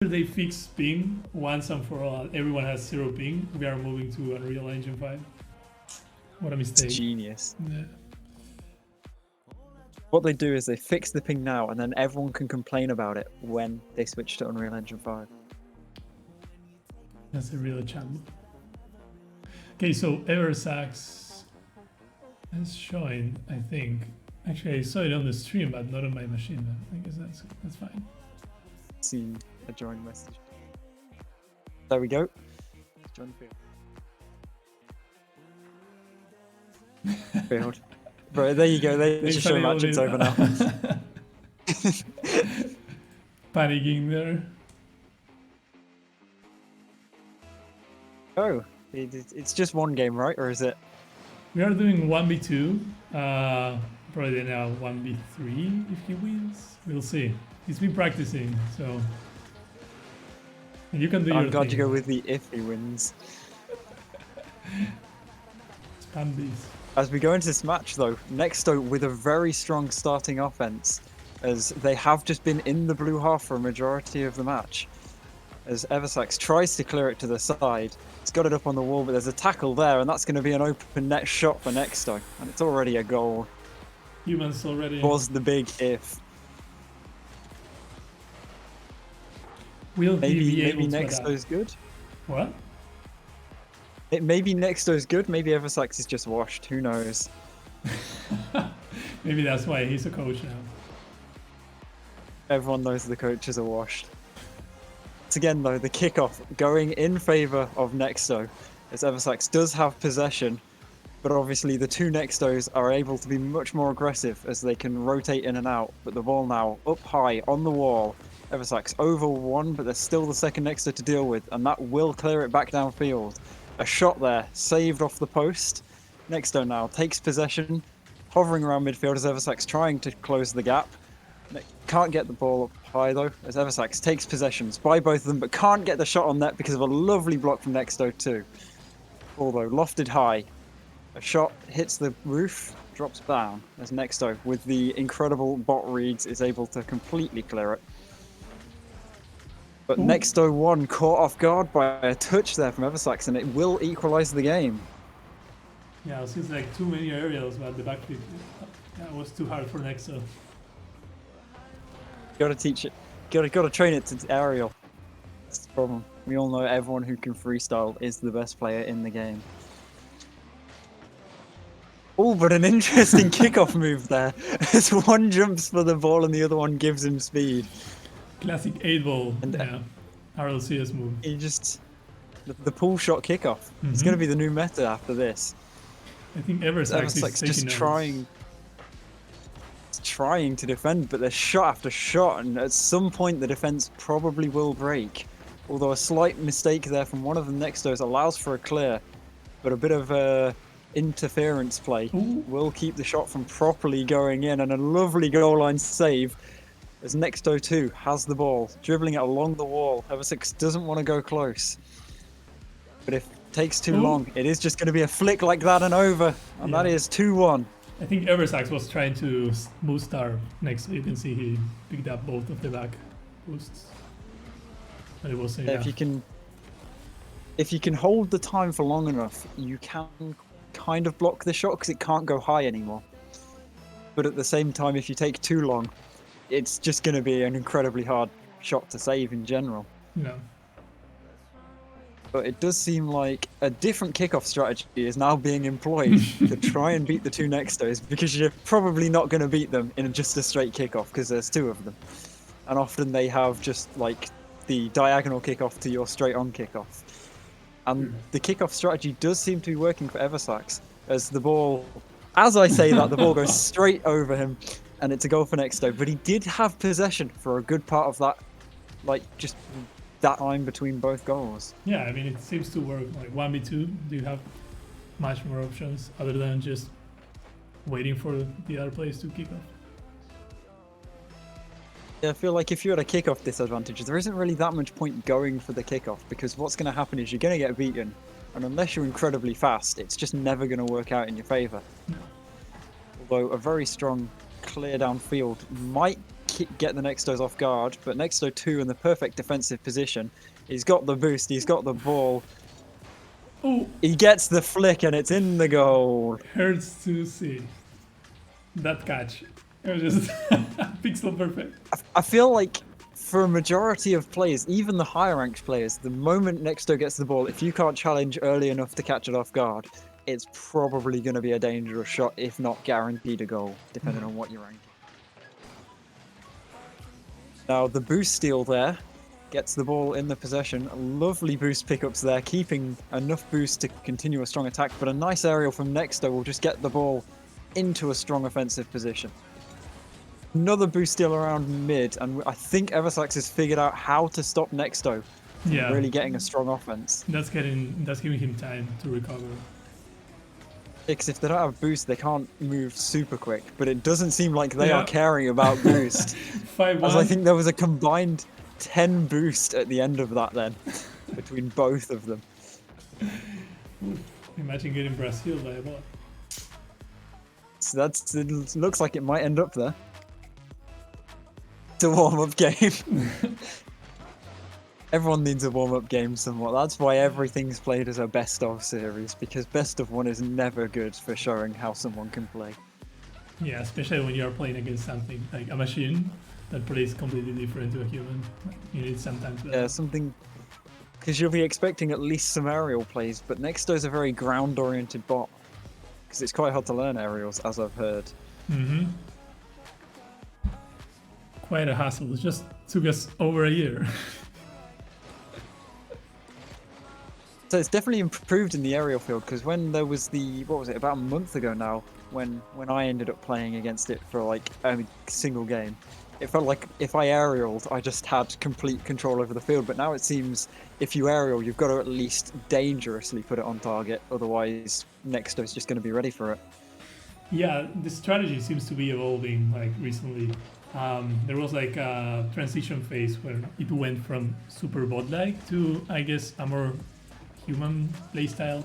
after they fix ping once and for all, everyone has 0 ping, we are moving to Unreal Engine 5. What a mistake. It's genius. Yeah. What they do is they fix the ping now, and then everyone can complain about it when they switch to Unreal Engine 5. That's a real challenge. Okay, so Eversax is showing, I think. Actually, I saw it on the stream, but not on my machine. I guess that's fine. See a join message. There we go. Join field. Field. Bro, there you go. There's your show match. It's over now. Panicking there. Oh, it's just one game, right? Or is it? We are doing 1v2. Probably now 1v3 if he wins. We'll see. He's been practicing, so. And you can do your I'm glad thing. you go with the if he wins. Spam these. As we go into this match, though, Nexto with a very strong starting offense, as they have just been in the blue half for a majority of the match. As Eversax tries to clear it to the side, he's got it up on the wall, but there's a tackle there, and that's going to be an open net shot for Nexto, and it's already a goal. Humans already. Was the big if. Will Maybe able to Nexto's good. What? Maybe Nexto's good. Maybe Eversax is just washed. Who knows? Maybe that's why he's a coach now. Everyone knows the coaches are washed. Once again, though, the kickoff going in favour of Nexto, as Eversax does have possession, but obviously the two Nextos are able to be much more aggressive as they can rotate in and out. But the ball now up high on the wall. Eversax over one, but there's still the second Nexto to deal with, and that will clear it back downfield. A shot there, saved off the post. Nexto now takes possession, hovering around midfield as Eversax trying to close the gap. Can't get the ball up high though, as Eversax takes possessions by both of them, but can't get the shot on net because of a lovely block from Nexto too. Although lofted high, a shot hits the roof, drops down as Nexto, with the incredible bot reads, is able to completely clear it. But Nexto won, caught off guard by a touch there from Eversax, and it will equalise the game. Yeah, it seems like too many aerials, but the backflip was too hard for Nexto. Gotta teach it. Gotta train it to aerial. That's the problem. We all know everyone who can freestyle is the best player in the game. Oh, but an interesting kickoff move there. As one jumps for the ball and the other one gives him speed. Classic 8-ball, yeah. RLCS move. He just... The pull shot kickoff. It's going to be the new meta after this. I think Eversax is just trying to defend, but there's shot after shot, and at some point the defense probably will break. Although a slight mistake there from one of the Nextos allows for a clear, but a bit of interference play will keep the shot from properly going in, and a lovely goal line save as Nexto 2 has the ball, dribbling it along the wall. Eversax doesn't want to go close, but if it takes too long, it is just going to be a flick like that and over, and that is 2-1. I think Eversax was trying to boost our next. You can see he picked up both of the back boosts. But it was if you can hold the time for long enough, you can kind of block the shot because it can't go high anymore. But at the same time, if you take too long, it's just going to be an incredibly hard shot to save in general. Yeah. But it does seem like a different kickoff strategy is now being employed to try and beat the two Nextos, because you're probably not going to beat them in just a straight kickoff because there's two of them. And often they have just like the diagonal kickoff to your straight on kickoff. And the kickoff strategy does seem to be working for Eversax, as the ball, as I say that, the ball goes straight over him and it's a goal for Nexto. But he did have possession for a good part of that, like just that line between both goals. Yeah, I mean, it seems to work. Like 1v2, do you have much more options other than just waiting for the other players to kick off? Yeah, I feel like if you're at a kickoff disadvantage, there isn't really that much point going for the kickoff, because what's going to happen is you're going to get beaten, and unless you're incredibly fast, it's just never going to work out in your favour. Although a very strong clear downfield might get the Nextos off guard, but Nexto 2 in the perfect defensive position. He's got the boost, he's got the ball. Oh, He gets the flick and it's in the goal. hurts to see that catch. It was just pixel perfect. I feel like for a majority of players, even the higher ranked players, the moment Nexto gets the ball, if you can't challenge early enough to catch it off guard, it's probably going to be a dangerous shot, if not guaranteed a goal, depending on what you're ranking. Now the boost steal there gets the ball in the possession. Lovely boost pickups there, keeping enough boost to continue a strong attack, but a nice aerial from Nexto will just get the ball into a strong offensive position. Another boost steal around mid, and I think Eversax has figured out how to stop Nexto from really getting a strong offense. That's giving him time to recover. Because if they don't have boost, they can't move super quick. But it doesn't seem like they are caring about boost. 5-1. As I think there was a combined 10 boost at the end of that then, between both of them. Imagine getting Brazil by a bot. So it looks like it might end up there. It's a warm-up game. Everyone needs a warm-up game somewhat. That's why everything's played as a best-of series, because best-of-one is never good for showing how someone can play. Yeah, especially when you're playing against something like a machine that plays completely different to a human. You need sometimes. Yeah, something. Because you'll be expecting at least some aerial plays, but Nexto's a very ground-oriented bot. Because it's quite hard to learn aerials, as I've heard. Mm-hmm. Quite a hassle. It just took us over a year. So it's definitely improved in the aerial field, because when there was what was it, about a month ago now, when I ended up playing against it for like a single game, it felt like if I aerialed, I just had complete control over the field. But now it seems if you aerial, you've got to at least dangerously put it on target, otherwise Nexto's just going to be ready for it. Yeah, the strategy seems to be evolving like recently. There was like a transition phase where it went from super bot-like to, I guess, a more human playstyle.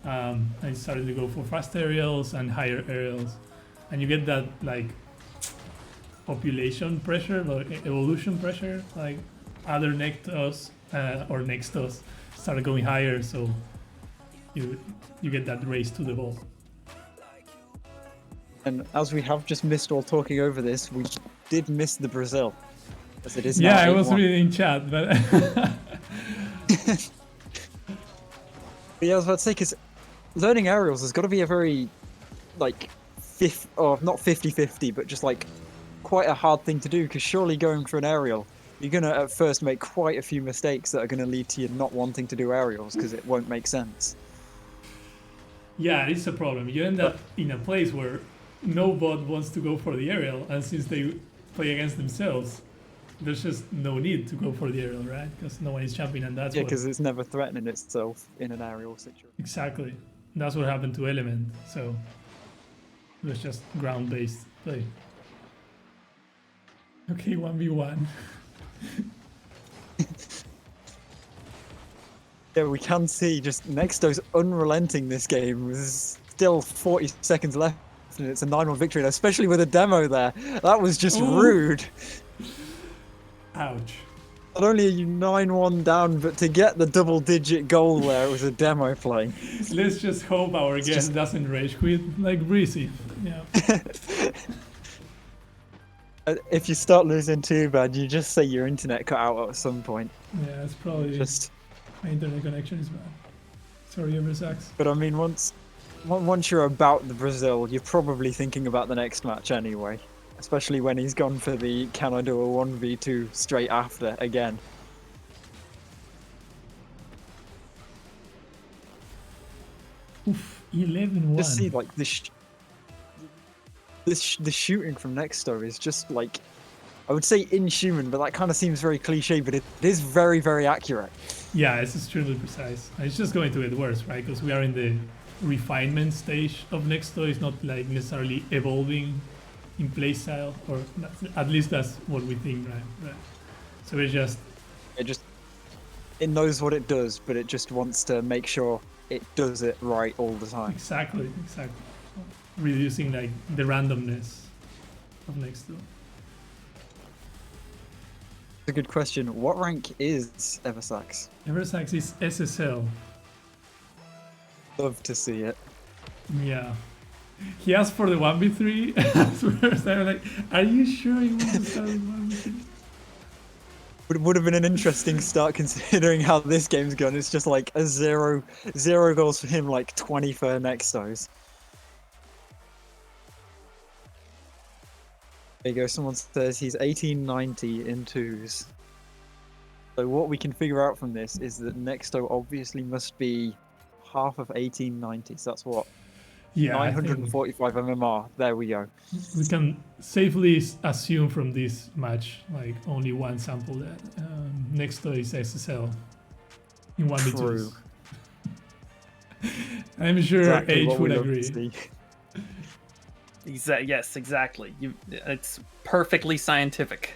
And it started to go for fast aerials and higher aerials. And you get that like population pressure or evolution pressure, like other Nextos or Nextos start going higher, so you get that race to the ball. And as we have just missed while talking over this, we did miss the Brazil, as it is now. Yeah, I was reading in chat, but But yeah, I was about to say, because learning aerials has got to be a very, like, not 50-50, but just like quite a hard thing to do, because surely going for an aerial, you're going to at first make quite a few mistakes that are going to lead to you not wanting to do aerials, because it won't make sense. yeah, it's a problem. You end up in a place where no bot wants to go for the aerial, and since they play against themselves, there's just no need to go for the aerial, right? Because no one is jumping, and that's because it's never threatening itself in an aerial situation. Exactly. That's what happened to Element, so it was just ground-based play. Okay, 1v1. Yeah, we can see just Nexto's unrelenting this game. There's still 40 seconds left, and it's a 9-1 victory, and especially with a demo there. That was just rude. Ouch. Not only are you 9-1 down, but to get the double-digit goal there, it was a demo play. Let's just hope our guest doesn't rage quit like Breezy. Yeah. If you start losing too bad, you just say your internet cut out at some point. Yeah, it's probably Just. my internet connection is bad. Sorry, Eversax. But I mean, once you're about the Brazil, you're probably thinking about the next match anyway. Especially when he's gone for the can I do a 1v2 straight after again. Oof, 11-1. Just see like the shooting from Nexto is just like, I would say inhuman, but that kind of seems very cliche, but it is very, very accurate. Yeah, it's extremely precise. And it's just going to get worse, right? Because we are in the refinement stage of Nexto. It's not like necessarily evolving in playstyle, or at least that's what we think, right? So it knows what it does, but it just wants to make sure it does it right all the time. Exactly. Reducing like the randomness of Nexto. a good question. What rank is Eversax? Eversax is SSL. Love to see it. Yeah. He asked for the 1v3. First, I was like, are you sure you want to start with 1v3? It would have been an interesting start considering how this game's gone. It's just like a zero goals for him, like 20 for Nextos. There you go, someone says he's 1890 in twos. So what we can figure out from this is that Nexto obviously must be half of 1890. So that's what? Yeah, 945 MMR. There we go. We can safely assume from this match, like only one sample that Nexto is SSL in 1v2s. True. I'm sure Exactly H what would we love to agree. see. Yes, exactly. It's perfectly scientific.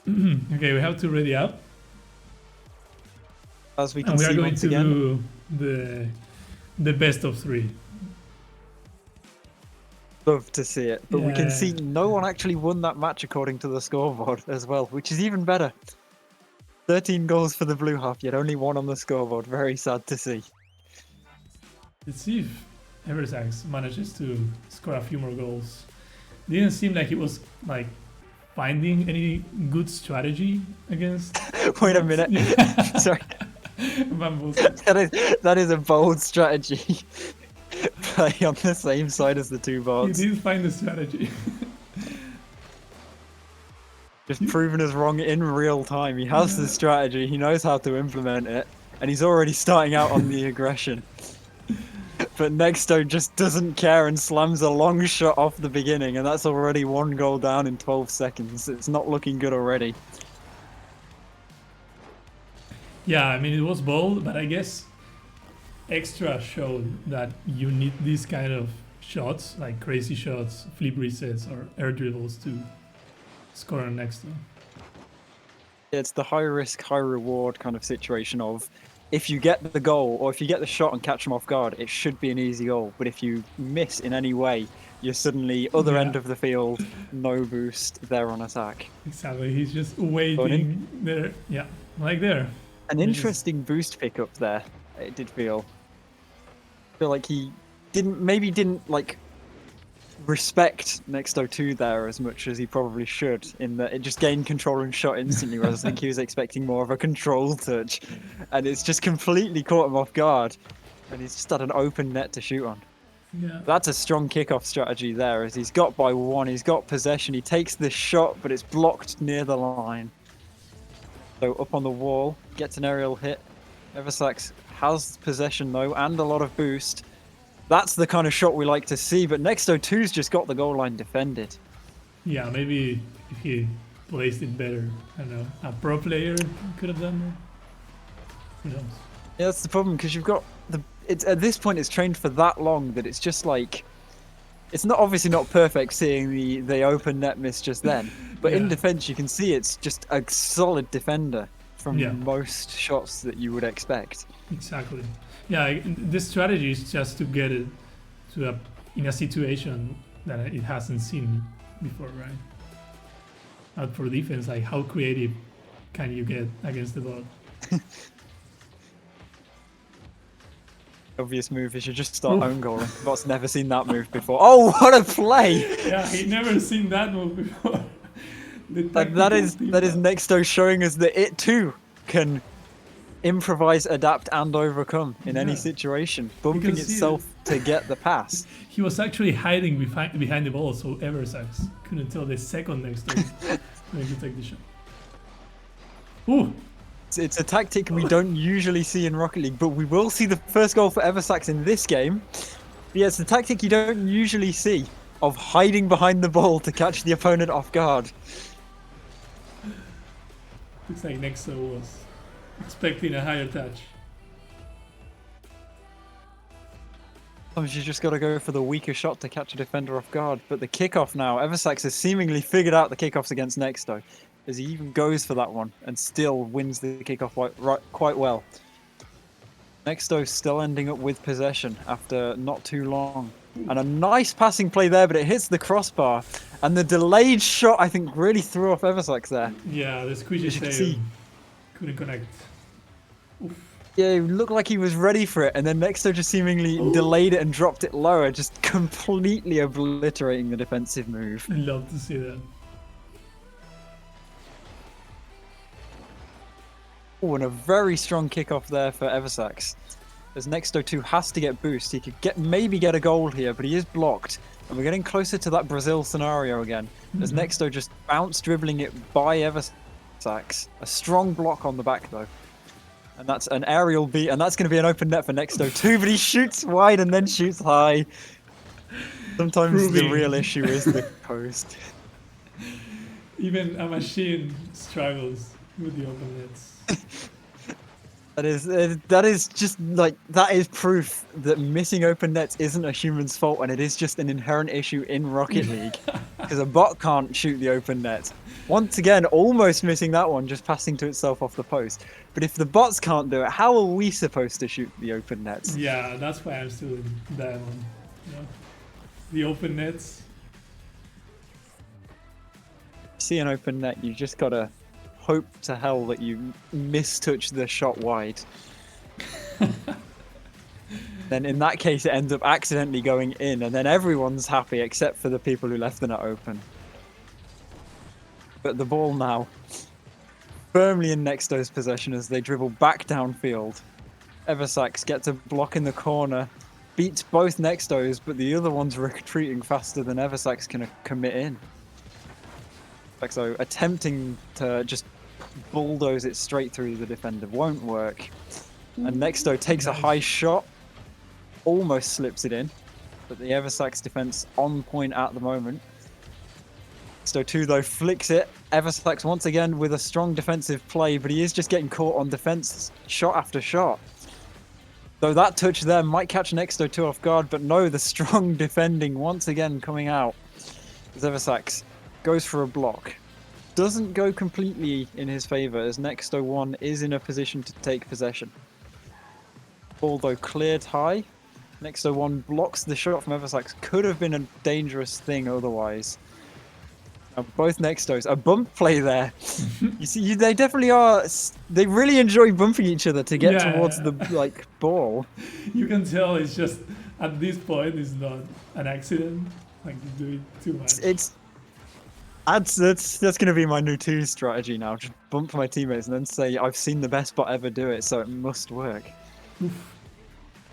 Okay, we have to ready up. As we can And we see are going once to again. do the best of 3. Love to see it. But we can Yeah. see no one actually won that match according to the scoreboard as well, which is even better. 13 goals for the blue half, yet only 1 on the scoreboard. Very sad to see. Let's see if Eversax manages to score a few more goals. Didn't seem like he was like finding any good strategy against. Wait a minute. Sorry. Bamboos. That is a bold strategy. Play on the same side as the two He bots. did find the strategy. Just proven us wrong in real time. He has the strategy, he knows how to implement it, and he's already starting out on the aggression. But Nexto just doesn't care and slams a long shot off the beginning, and that's already 1 goal down in 12 seconds. It's not looking good already. Yeah, I mean it was bold, but I guess Extra showed that you need these kind of shots, like crazy shots, flip resets, or air dribbles to score on Nexto. It's the high risk, high reward kind of situation of if you get the goal or if you get the shot and catch them off guard, it should be an easy goal. But if you miss in any way, you're suddenly other end of the field, no boost, there on attack. Exactly, he's just waiting there. Yeah, like there. An interesting boost pickup there, it did feel. I feel like he didn't like respect Nexto 2 there as much as he probably should, in that it just gained control and shot instantly, whereas I think he was expecting more of a control touch, and it's just completely caught him off guard, and he's just had an open net to shoot on. Yeah. That's a strong kickoff strategy there, as he's got by 1, he's got possession, he takes this shot, but it's blocked near the line. So up on the wall, gets an aerial hit. Eversax has possession though, and a lot of boost. That's the kind of shot we like to see, but Nexto 2's just got the goal line defended. Yeah, maybe if he placed it better, I don't know, a pro player could have done that. Who knows? Yeah, that's the problem, because you've got it's at this point it's trained for that long that it's just like it's not obviously not perfect seeing the open net miss just then, but in defense you can see it's just a solid defender from most shots that you would expect. Exactly. Yeah, the strategy is just to get it to in a situation that it hasn't seen before, right? Out for defense, like how creative can you get against the bot? Obvious move is you just start own goaling. Bot's never seen that move before. Oh, what a play! Yeah, he never seen that move before. That is Nexto showing us that it too can improvise, adapt, and overcome in any situation, bumping itself to get the pass. He was actually hiding behind the ball, so Eversax couldn't tell the second Nexto going to take the shot. Ooh! It's a tactic we don't usually see in Rocket League, but we will see the first goal for Eversax in this game. But yeah, it's a tactic you don't usually see, of hiding behind the ball to catch the opponent off guard. Looks like Nexto was expecting a higher touch. Sometimes you just got to go for the weaker shot to catch a defender off guard. But the kickoff now, Eversax has seemingly figured out the kickoffs against Nexto, as he even goes for that one and still wins the kickoff quite well. Nexto still ending up with possession after not too long. And a nice passing play there, but it hits the crossbar. And the delayed shot, I think, really threw off Eversax there. Yeah, the squeegee As you can save see. couldn't connect. Yeah, it looked like he was ready for it, and then Nexto just seemingly delayed it and dropped it lower, just completely obliterating the defensive move. I'd love to see that. Oh, and a very strong kickoff there for Eversax. As Nexto 2 has to get boost. He could maybe get a goal here, but he is blocked. And we're getting closer to that Brazil scenario again. As Nexto just bounced dribbling it by Eversax. A strong block on the back though. And that's an aerial beat, and that's going to be an open net for Nexto 2, but he shoots wide and then shoots high. Sometimes the real issue is the post. Even a machine struggles with the open nets. That is just like, that is proof that missing open nets isn't a human's fault, and it is just an inherent issue in Rocket League. Because a bot can't shoot the open net. Once again, almost missing that one, just passing to itself off the post. But if the bots can't do it, how are we supposed to shoot the open nets? Yeah, that's why I'm still in that one. You know? The open nets. See an open net, you just gotta hope to hell that you mistouch the shot wide. Then in that case, it ends up accidentally going in, and then everyone's happy except for the people who left the net open. But the ball now, firmly in Nexto's possession as they dribble back downfield. Eversax gets a block in the corner, beats both Nextos, but the other one's retreating faster than Eversax can commit in. So attempting to just bulldoze it straight through the defender won't work. And Nexto takes a high shot, almost slips it in, but the Eversax defense on point at the moment. Nexto 2 though flicks it. Eversax once again with a strong defensive play, but he is just getting caught on defense shot after shot. Though that touch there might catch Nexto 2 off guard, but no, the strong defending once again coming out. As Eversax goes for a block. Doesn't go completely in his favour as Nexto 1 is in a position to take possession. Ball though cleared high. Nexto 1 blocks the shot from Eversax. Could have been a dangerous thing otherwise. Now both Nextos, a bump play there. You see, they definitely are. They really enjoy bumping each other to get towards the ball. You can tell it's just at this point it's not an accident. Like you do it too much. That's going to be my new 2 strategy now. Just bump my teammates and then say I've seen the best bot ever do it, so it must work.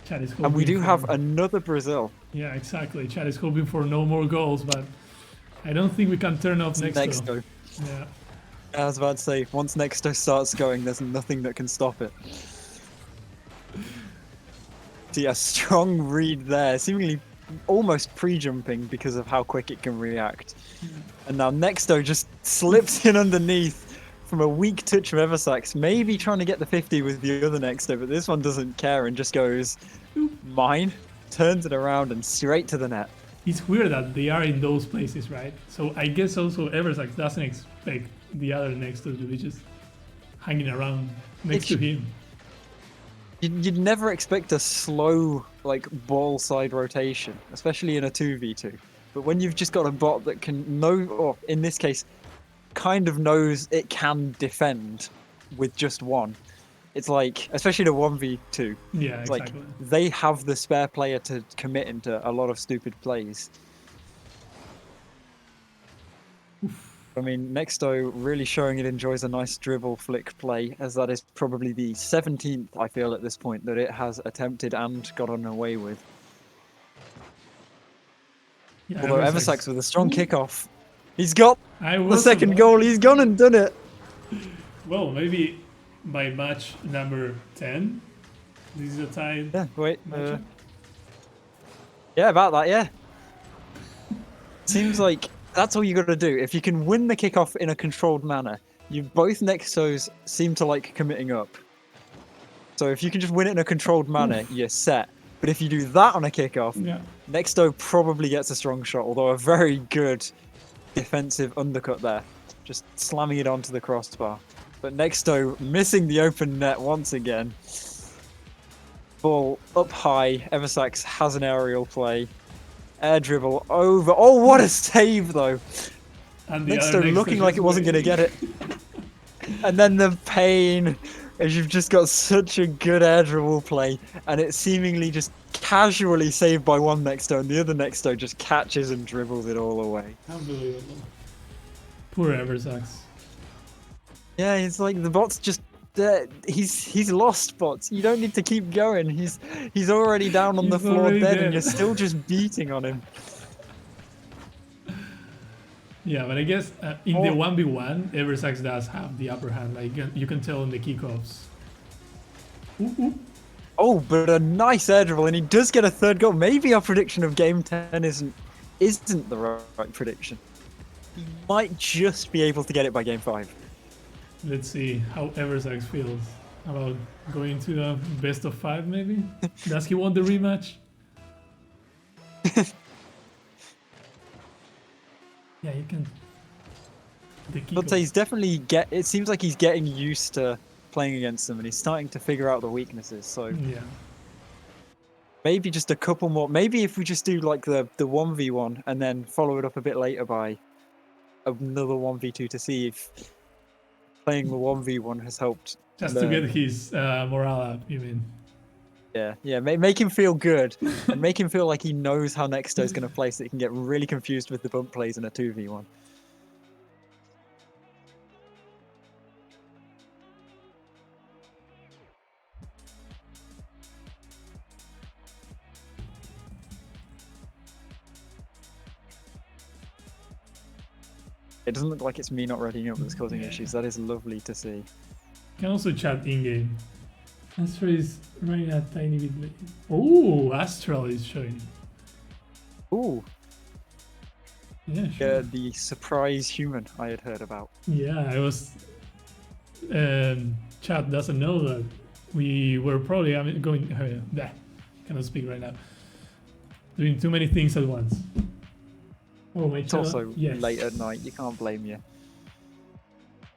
Chad is And we do have another Brazil. Yeah, exactly. Chad is hoping for no more goals, but I don't think we can turn off Nexto. Yeah. I was about to say, once Nexto starts going, there's nothing that can stop it. See, a strong read there, seemingly almost pre-jumping because of how quick it can react. And now Nexto just slips in underneath from a weak touch of Eversax, maybe trying to get the 50 with the other Nexto, but this one doesn't care and just goes, mine, turns it around and straight to the net. It's weird that they are in those places, right? So I guess also Eversax doesn't expect the other Nexto to be just hanging around next to him. You'd never expect a slow, ball side rotation, especially in a 2v2. But when you've just got a bot that can know, or in this case, kind of knows it can defend with just one. It's like, especially the 1v2. Yeah, it's exactly. They have the spare player to commit into a lot of stupid plays. I mean, Nexto really showing it enjoys a nice dribble flick play, as that is probably the 17th, I feel, at this point, that it has attempted and gotten away with. Yeah, Although Eversax with a strong kickoff. He's got the second about... goal, he's gone and done it! Well, maybe by match number 10, this is a tie. Yeah, wait. Yeah, about that, yeah. Seems like that's all you got to do. If you can win the kickoff in a controlled manner, both Nextos seem to like committing up. So if you can just win it in a controlled manner, you're set. But if you do that on a kickoff, Nexto probably gets a strong shot, although a very good defensive undercut there. Just slamming it onto the crossbar. But Nexto missing the open net once again. Ball up high. Eversax has an aerial play. Air dribble over. Oh, what a save, though. And the other Nexto looking like just it wasn't going to waiting. get it. And then the pain, as you've just got such a good air dribble play, and it's seemingly just casually saved by one Nexto, and the other Nexto just catches and dribbles it all away. Unbelievable. Poor Eversax. Yeah, it's like the bot's just he's lost, bots. You don't need to keep going. He's already down on the He's floor already dead, dead. and you're still just beating on him. Yeah, but I guess in the 1v1, Eversax does have the upper hand. Like you can tell in the kickoffs. Ooh, ooh. Oh, but a nice air dribble, and he does get a third goal. Maybe our prediction of game 10 isn't the right prediction. He might just be able to get it by game 5. Let's see how Eversax feels about going to a best of 5 maybe? Does he want the rematch? Yeah, you can. The I'd say kickoff. he's definitely it seems like he's getting used to playing against them, and he's starting to figure out the weaknesses. So Yeah. maybe just a couple more. Maybe if we just do like the 1v1 and then follow it up a bit later by another 1v2 to see if playing the 1v1 has helped. Just to get his morale up, you mean? Yeah, make him feel good and make him feel like he knows how Nexto's going to play, so he can get really confused with the bump plays in a 2v1. It doesn't look like it's me not readying up that's causing issues. That is lovely to see. You can also chat in-game. Astral is running a tiny bit late. Oh, Astral is showing. Ooh, Yeah, sure. the surprise human I had heard about. Yeah, I was. Chat doesn't know that we were probably going. Cannot speak right now. Doing too many things at once. Oh, my It's chat. also Yes. late at night. You can't blame you.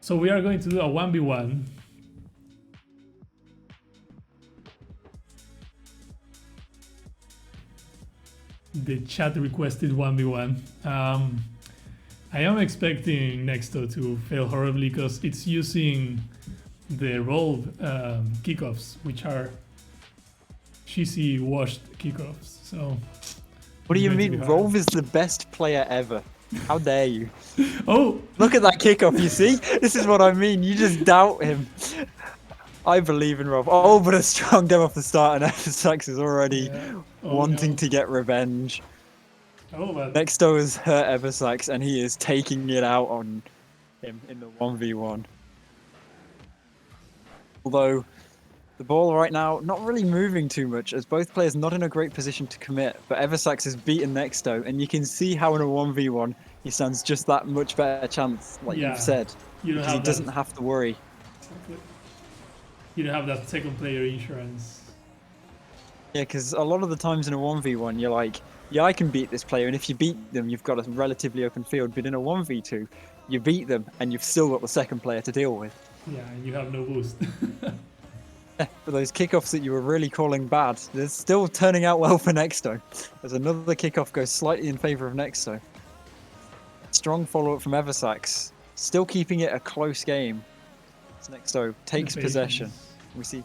So we are going to do a 1v1. The chat requested 1v1. I am expecting Nexto to fail horribly because it's using the rolled kickoffs, which are cheesy washed kickoffs. So. What do you it's going to mean? be hard. Rolv is the best player ever. How dare you? Oh, Look at that kickoff, you see? This is what I mean. You just doubt him. I believe in Rolv. Oh, but a strong dem off the start, and Eversax is already yeah. Oh, wanting no. to get revenge. Oh, but Nexto has hurt Eversax, and he is taking it out on him in the 1v1. Although, the ball right now, not really moving too much, as both players not in a great position to commit, but Eversax has beaten Nexto, and you can see how in a 1v1, he stands just that much better chance, like Yeah, you've said, you don't because he have doesn't that. have to worry. Exactly. You don't have that second player insurance. Yeah, because a lot of the times in a 1v1, you're like, yeah, I can beat this player, and if you beat them, you've got a relatively open field, but in a 1v2, you beat them, and you've still got the second player to deal with. Yeah, and you have no boost. For those kickoffs that you were really calling bad, they're still turning out well for Nexto. As another kickoff goes slightly in favour of Nexto. Strong follow-up from Eversax, still keeping it a close game. As Nexto takes The possession. patience. We see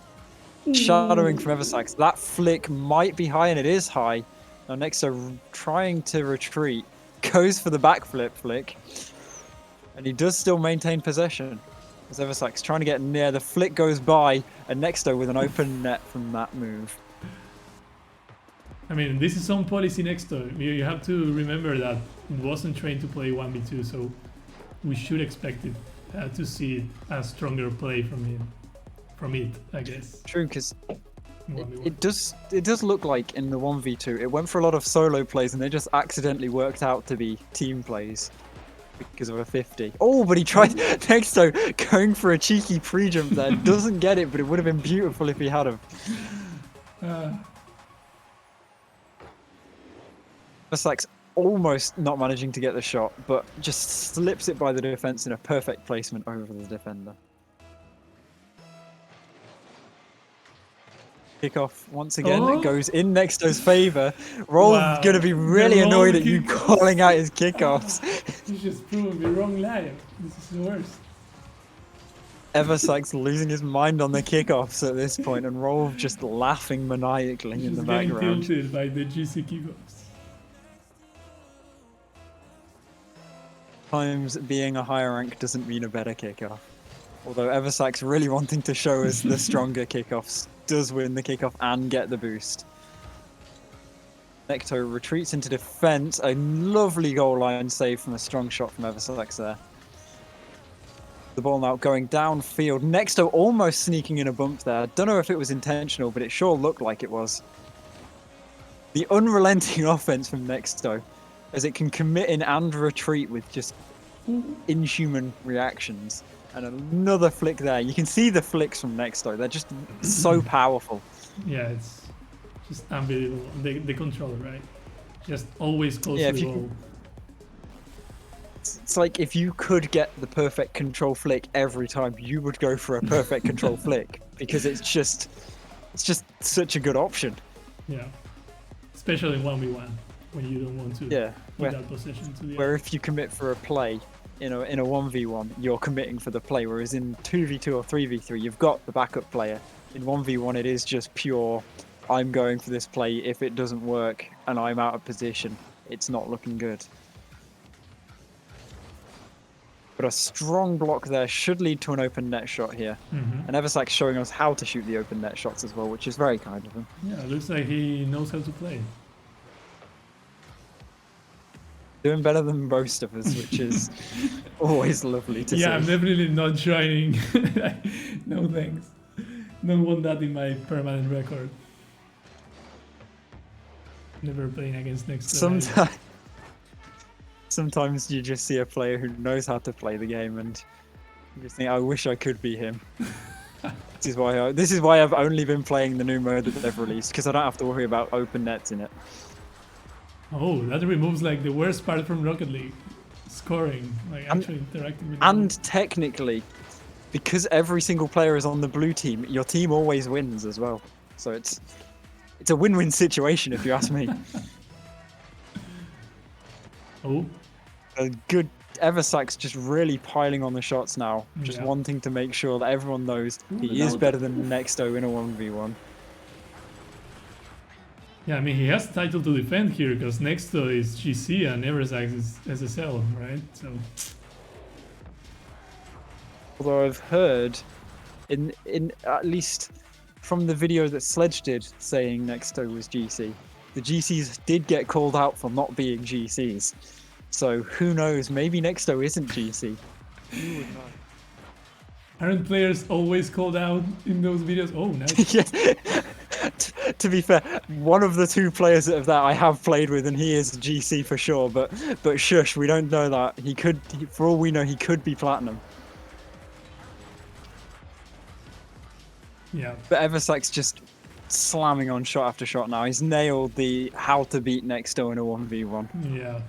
shadowing from Eversax. That flick might be high, and it is high. Now Nexto trying to retreat, goes for the backflip flick, and he does still maintain possession. As Eversax trying to get near, the flick goes by, and Nexto with an open net from that move. I mean, this is some policy Nexto. You have to remember that it wasn't trained to play 1v2, so we should expect it to see a stronger play from him. From it, I guess. True, because in 1v1. it does look like in the 1v2, it went for a lot of solo plays, and they just accidentally worked out to be team plays. Because of a 50. Oh, but he tried Nexto going for a cheeky pre-jump there. Doesn't get it, but it would have been beautiful if he had him. Eversax almost not managing to get the shot, but just slips it by the defense in a perfect placement over the defender. Kickoff once again Oh. goes in Nexto's favor. Roll's Wow. gonna be The really roll annoyed at you kickoffs. calling out his kickoffs. You just proved me wrong live. This is the worst. Eversax losing his mind on the kickoffs at this point, and Roll just laughing maniacally in Just the getting background. tilted by the GC kickoffs. Sometimes being a higher rank doesn't mean a better kickoff. Although Eversax really wanting to show us the stronger kickoffs does win the kickoff and get the boost. Nexto retreats into defense. A lovely goal line save from a strong shot from Eversax there. The ball now going downfield. Nexto almost sneaking in a bump there. Don't know if it was intentional, but it sure looked like it was. The unrelenting offense from Nexto, as it can commit in and retreat with just inhuman reactions. And another flick there. You can see the flicks from Nexto. They're just so powerful. Yeah, it's just unbelievable. The control, right? Just always close Yeah, to if the you ball. It's like if you could get the perfect control flick every time, you would go for a perfect control flick because it's just such a good option. Yeah. Especially in 1v1 when you don't want to Yeah, give that possession to the where other. if you commit for a play in a 1v1, you're committing for the play, whereas in 2v2 or 3v3, you've got the backup player. In 1v1, it is just pure, I'm going for this play. If it doesn't work and I'm out of position, it's not looking good. But a strong block there should lead to an open net shot here. Mhm. And Eversax showing us how to shoot the open net shots as well, which is very kind of him. Yeah, it looks like he knows how to play. Doing better than most of us, which is always lovely to see. Yeah, I'm definitely not joining. No thanks. Don't want that in my permanent record. Never playing against Nexto. Sometimes you just see a player who knows how to play the game, and you just think, I wish I could be him. This is why I've only been playing the new mode that they've released, because I don't have to worry about open nets in it. Oh, that removes like the worst part from Rocket League. Scoring, like actually interacting with the And technically, because every single player is on the blue team, your team always wins as well. So it's a win-win situation if you ask me. ball. Oh, A good Eversax just really piling on the shots now, just Yeah. wanting to make sure that everyone knows Ooh, he that is was- better than Nexto in a 1v1. yeah, I mean he has title to defend here because Nexto is GC and Eversax is SSL, right? So Although I've heard, in at least from the video that Sledge did saying Nexto was GC, the GCs did get called out for not being GCs. So who knows, maybe Nexto isn't GC. You would know. aren't players always called out in those videos? Oh, nice. Yeah. To be fair, one of the two players of that I have played with, and he is GC for sure. But shush, we don't know that. For all we know, he could be platinum. Yeah. But Eversax just slamming on shot after shot now. He's nailed the how to beat Nexto in a 1v1. Yeah.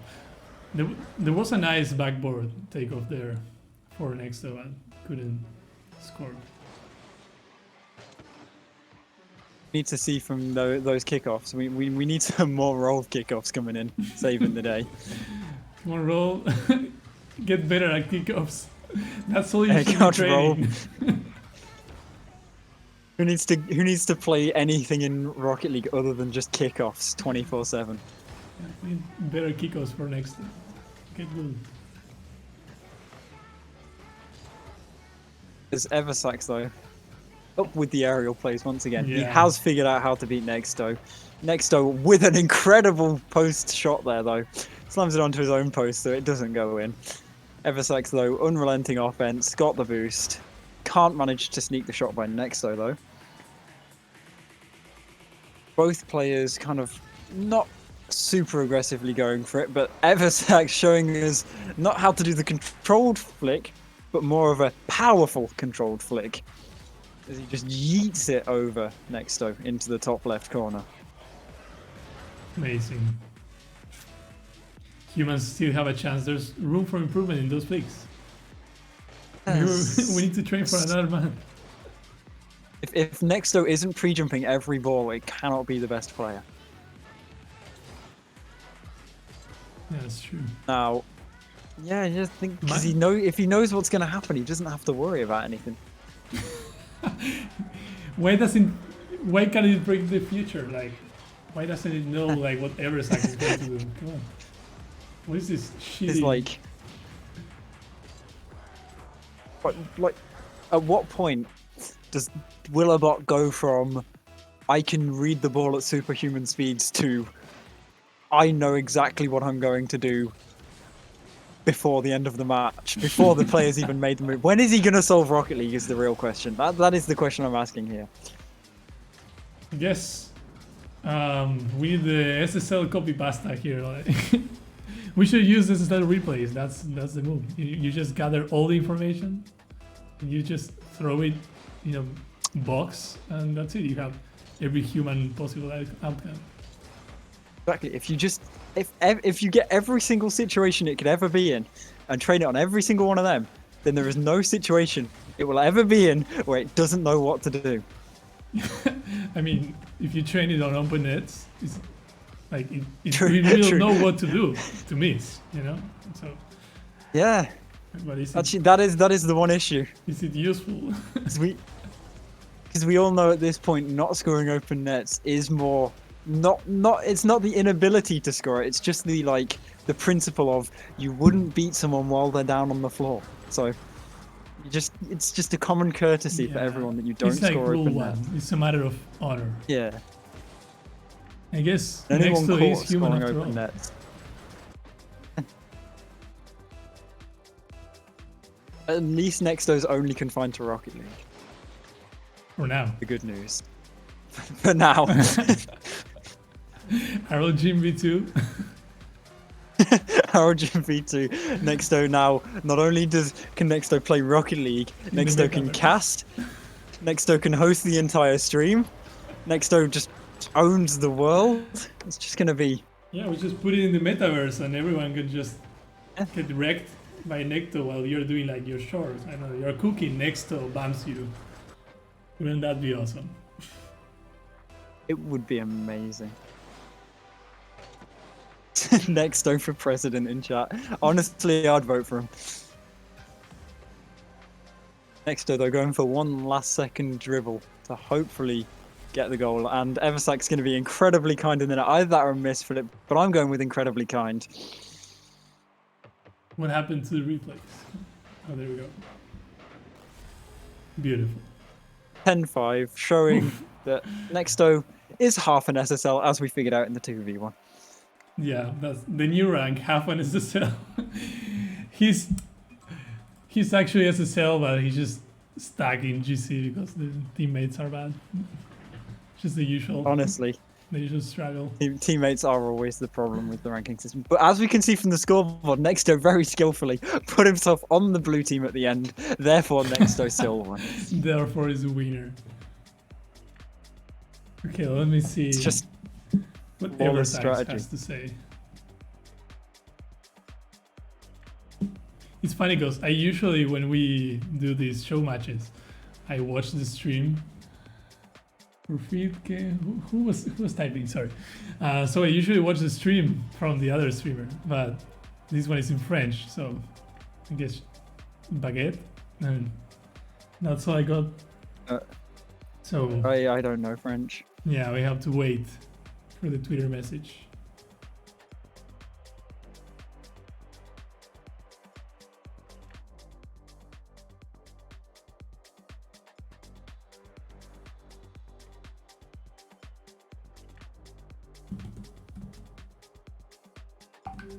There was a nice backboard takeoff there for Nexto and couldn't score. Need to see from those kickoffs. We need some more roll kickoffs coming in, saving the day. Come on, roll. Get better at kickoffs. That's all you Hey, should be can't roll. training. Who needs to play anything in Rocket League other than just kickoffs 24/7? Yeah, need better kickoffs for Nexto. Get good. There's Eversax though. Up with the aerial plays once again. He Yeah. has figured out how to beat Nexto. Nexto with an incredible post shot there though. Slams it onto his own post so it doesn't go in. Eversax though, unrelenting offense, got the boost. Can't manage to sneak the shot by Nexto though. Both players kind of not super aggressively going for it, but Eversax showing us not how to do the controlled flick, but more of a powerful controlled flick. As he just yeets it over Nexto into the top left corner. Amazing. Humans still have a chance. There's room for improvement in those flicks. We need to train for another man. If Nexto isn't pre-jumping every ball, it cannot be the best player. Yeah, that's true. Now, yeah, I just think because My- if he knows what's going to happen, he doesn't have to worry about anything. Why can't it predict the future? Like, why doesn't it know like what Eversax is going to do? Come on. What is this shitty? It's like, like, at what point does RLBot go from I can read the ball at superhuman speeds to I know exactly what I'm going to do before the end of the match, before the players even made the move? When is he going to solve Rocket League is the real question. That is the question I'm asking here. Yes. We need the SSL copy pasta here. Like, we should use SSL replays. That's the move. You just gather all the information, and you just throw it, box, and that's it. You have every human possible outcome. Exactly. If you get every single situation it could ever be in, and train it on every single one of them, then there is no situation it will ever be in where it doesn't know what to do. I mean, if you train it on open nets, it's like it True, will true. know what to do to miss. So, Yeah, but actually, that is the one issue. is it useful? Because we all know at this point, not scoring open nets is more it's not the inability to score it. It's just the principle of you wouldn't beat someone while they're down on the floor. So it's just a common courtesy for Yeah. everyone that you don't It's like score rule open one. nets. It's a matter of honor. Yeah. I guess Anyone Nexto is caught human scoring after all. open nets. At least Nexto's only confined to Rocket League. For now. The good news. For now. RLGym V2. RLGym V2. Nexto now, not only can Nexto play Rocket League, Nexto can metaverse. cast, Nexto can host the entire stream, Nexto just owns the world. It's just gonna be... Yeah, we just put it in the metaverse and everyone can just Yeah. get wrecked by Nexto while you're doing like your chores. I know, you're cooking, Nexto bumps you. Wouldn't that be awesome? It would be amazing. Nexto for president in chat. Honestly, I'd vote for him. Nexto, though, going for one last second dribble to hopefully get the goal. And Eversax going to be incredibly kind in the net. Either that or a miss, Philip, but I'm going with incredibly kind. What happened to the replays? Oh, there we go. Beautiful. 10-5, showing that Nexto is half an SSL, as we figured out in the 2v1. Yeah, that's the new rank, half an SSL. he's actually SSL, but he's just stuck in GC because the teammates are bad. Just the usual. Honestly, The usual struggle. teammates are always the problem with the ranking system. But as we can see from the scoreboard, Nexto very skillfully put himself on the blue team at the end. Therefore, Nexto still won. Therefore, is a winner. Okay, let me see. It's just what flawless Eversax strategy. has to say. It's funny because I usually, when we do these show matches, I watch the stream. Who was typing? Sorry. So I usually watch the stream from the other streamer, but this one is in French, so I guess baguette, and that's all I got. So I don't know French. yeah, we have to wait for the Twitter message.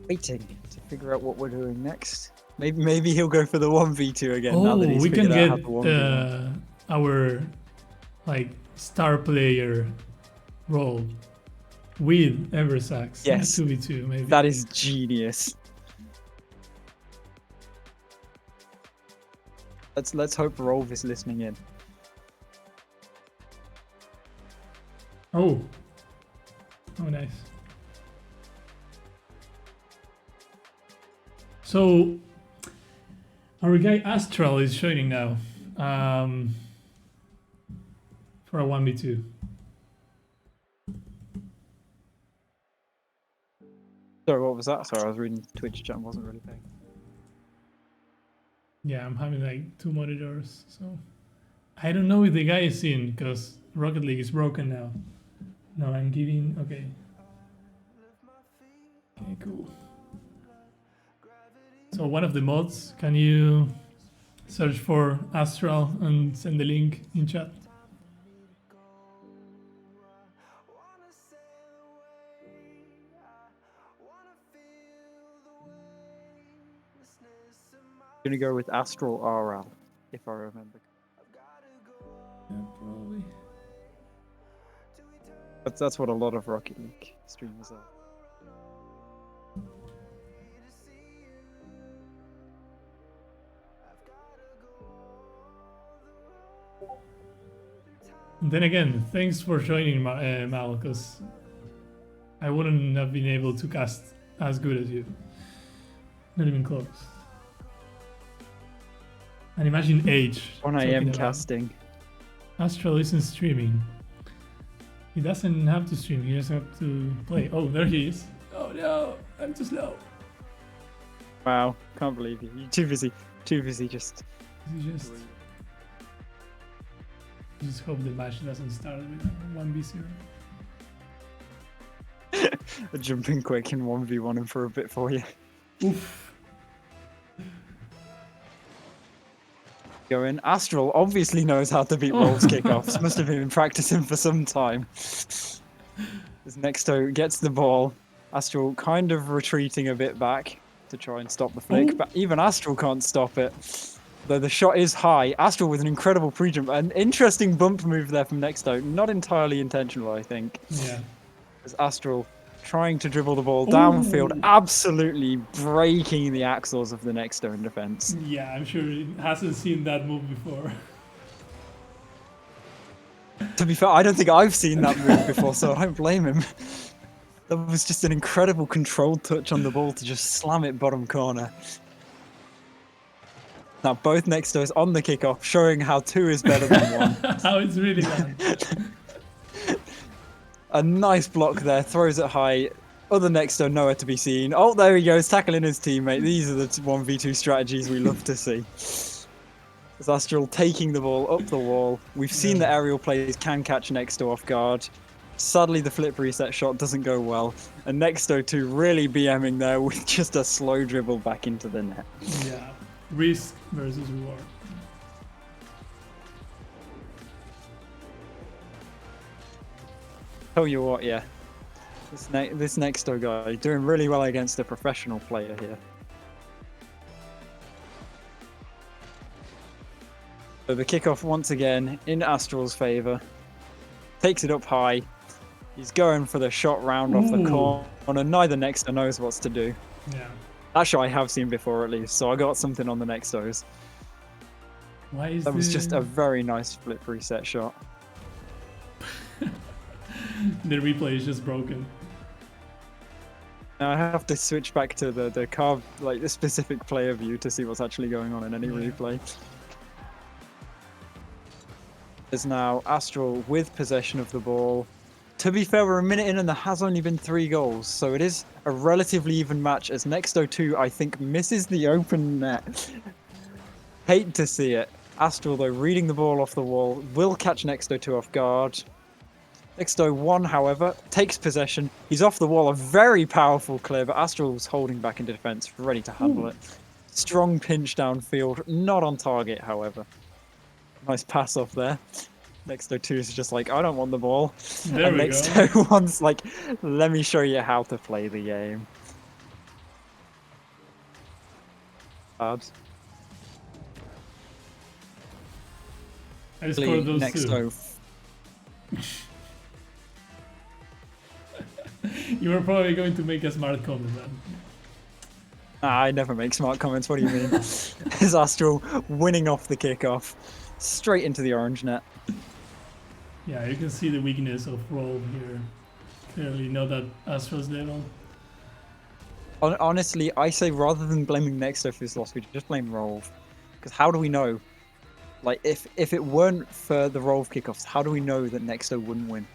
Waiting to figure out what we're doing next. Maybe he'll go for the 1v2 again. now that he's We can figured out get how the 1v1. our star player role with Eversax. Yes. 2v2 maybe. That is genius. Let's hope Rolf is listening in. Oh, nice. So our guy Aztral is joining now. for a 1v2. Sorry, what was that? Sorry, I was reading Twitch chat and wasn't really paying. Yeah, I'm having like 2 monitors, so I don't know if the guy is in because Rocket League is broken now. No, I'm giving. Okay. Okay, cool. So one of the mods, can you search for Aztral and send the link in chat? I'm gonna go with Astral RL, if I remember. Yeah, probably. That's what a lot of Rocket League streamers are. And then again, thanks for joining, Mal, because I wouldn't have been able to cast as good as you. Not even close. And imagine age. 1 AM casting. Astral isn't streaming. He doesn't have to stream, he just have to play. Oh, there he is. Oh no, I'm too slow. Wow, can't believe you. You're too busy. Too busy just... You just hope the match doesn't start with a 1v0. Jumping quick in 1v1 and for a bit for you. Oof. Going. Astral obviously knows how to beat Rolls kickoffs. Must have been practicing for some time. As Nexto gets the ball, Astral kind of retreating a bit back to try and stop the flick, but even Astral can't stop it. Though the shot is high. Astral with an incredible pre-jump. An interesting bump move there from Nexto. Not entirely intentional, I think. Yeah. As Astral trying to dribble the ball downfield, absolutely breaking the axles of the Nexto in defense. Yeah, I'm sure he hasn't seen that move before. To be fair, I don't think I've seen that move before, so I don't blame him. That was just an incredible controlled touch on the ball to just slam it bottom corner. Now both Nextos on the kickoff, showing how 2 is better than 1. How it's really done. A nice block there, throws it high. Other Nexto nowhere to be seen. Oh, there he goes, tackling his teammate. These are the 1v2 strategies we love to see. As Astral taking the ball up the wall. We've seen that aerial players can catch Nexto off guard. Sadly, the flip reset shot doesn't go well. And Nexto 2 really BMing there with just a slow dribble back into the net. Yeah, risk versus reward. Tell you what, yeah. This Nexto guy doing really well against a professional player here. So the kickoff once again in Astral's favour. Takes it up high. He's going for the shot round off the corner. Neither Nexto knows what to do. Yeah. That shot I have seen before at least, so I got something on the Nextos. Why is That was just a very nice flip reset shot. The replay is just broken. Now I have to switch back to the carve, like the specific player view to see what's actually going on in any replay. There's now Astral with possession of the ball. To be fair, we're a minute in and there has only been 3 goals, so it is a relatively even match as Nexto 2, I think, misses the open net. Hate to see it. Astral, though, reading the ball off the wall, will catch Nexto 2 off guard. Nexto 1, however, takes possession. He's off the wall, a very powerful clear, but Astral's holding back in defense, ready to handle it. Strong pinch downfield, not on target, however. Nice pass off there. Nexto 2 is just like, I don't want the ball. There and we Nexto go. 1's like, let me show you how to play the game. Bad. I scored those Nexto. two. You were probably going to make a smart comment then. I never make smart comments, what do you mean? Is Astral winning off the kickoff. Straight into the orange net. Yeah, you can see the weakness of Roll here. Clearly not at Astral's level. Honestly, I say rather than blaming Nexto for his loss, we just blame Rolf. Because how do we know? Like, if it weren't for the roll of kickoffs, how do we know that Nexto wouldn't win?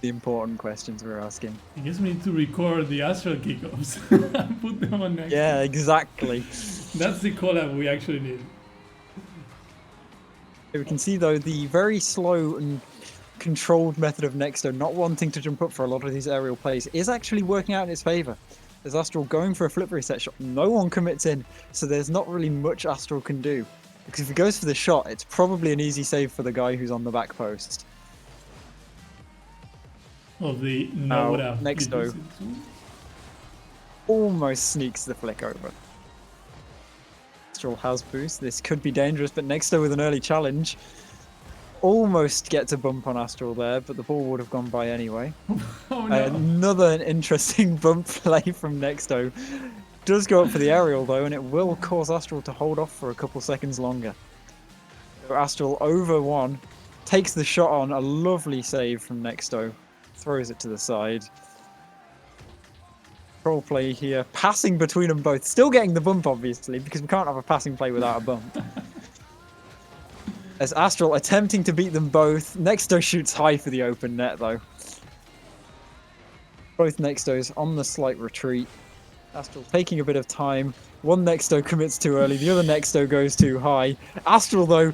The important questions we're asking. I guess we need to record the Astral kickoffs and put them on next. Yeah, exactly. That's the collab we actually need. We can see, though, the very slow and controlled method of Nexto, not wanting to jump up for a lot of these aerial plays, is actually working out in its favour. There's Astral going for a flip reset shot. No one commits in, so there's not really much Astral can do. Because if he goes for the shot, it's probably an easy save for the guy who's on the back post. Of the Now, Nexto. Nexto almost sneaks the flick over. Astral has boost. This could be dangerous, but Nexto with an early challenge almost gets a bump on Astral there, but the ball would have gone by anyway. Oh no. Another interesting bump play from Nexto. Does go up for the aerial though, and it will cause Astral to hold off for a couple seconds longer. So Astral over one, takes the shot on, a lovely save from Nexto, throws it to the side. Control play here, passing between them both, still getting the bump obviously, because we can't have a passing play without a bump. As Astral attempting to beat them both, Nexto shoots high for the open net though. Both Nextos on the slight retreat. Astral taking a bit of time. One Nexto commits too early, the other Nexto goes too high. Astral though,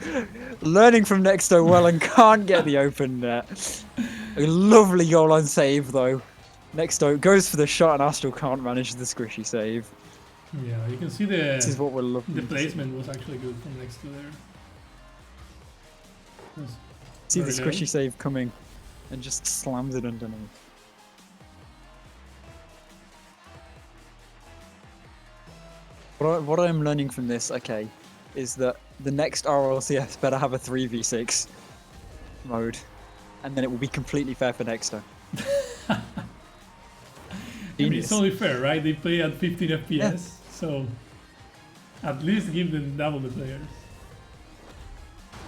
learning from Nexto well and can't get the open net. A lovely goal line save though. Nexto goes for the shot and Astral can't manage the squishy save. Yeah, you can see This is the what we're looking the to see. placement was actually good from Nexto there. Was See the very squishy good. save coming and just slams it underneath. What I'm learning from this, okay, is that the next RLCS better have a 3v6 mode, and then it will be completely fair for Nexto. I mean, Genius. it's only fair, right? They play at 15 FPS, Yeah. so at least give them double the players.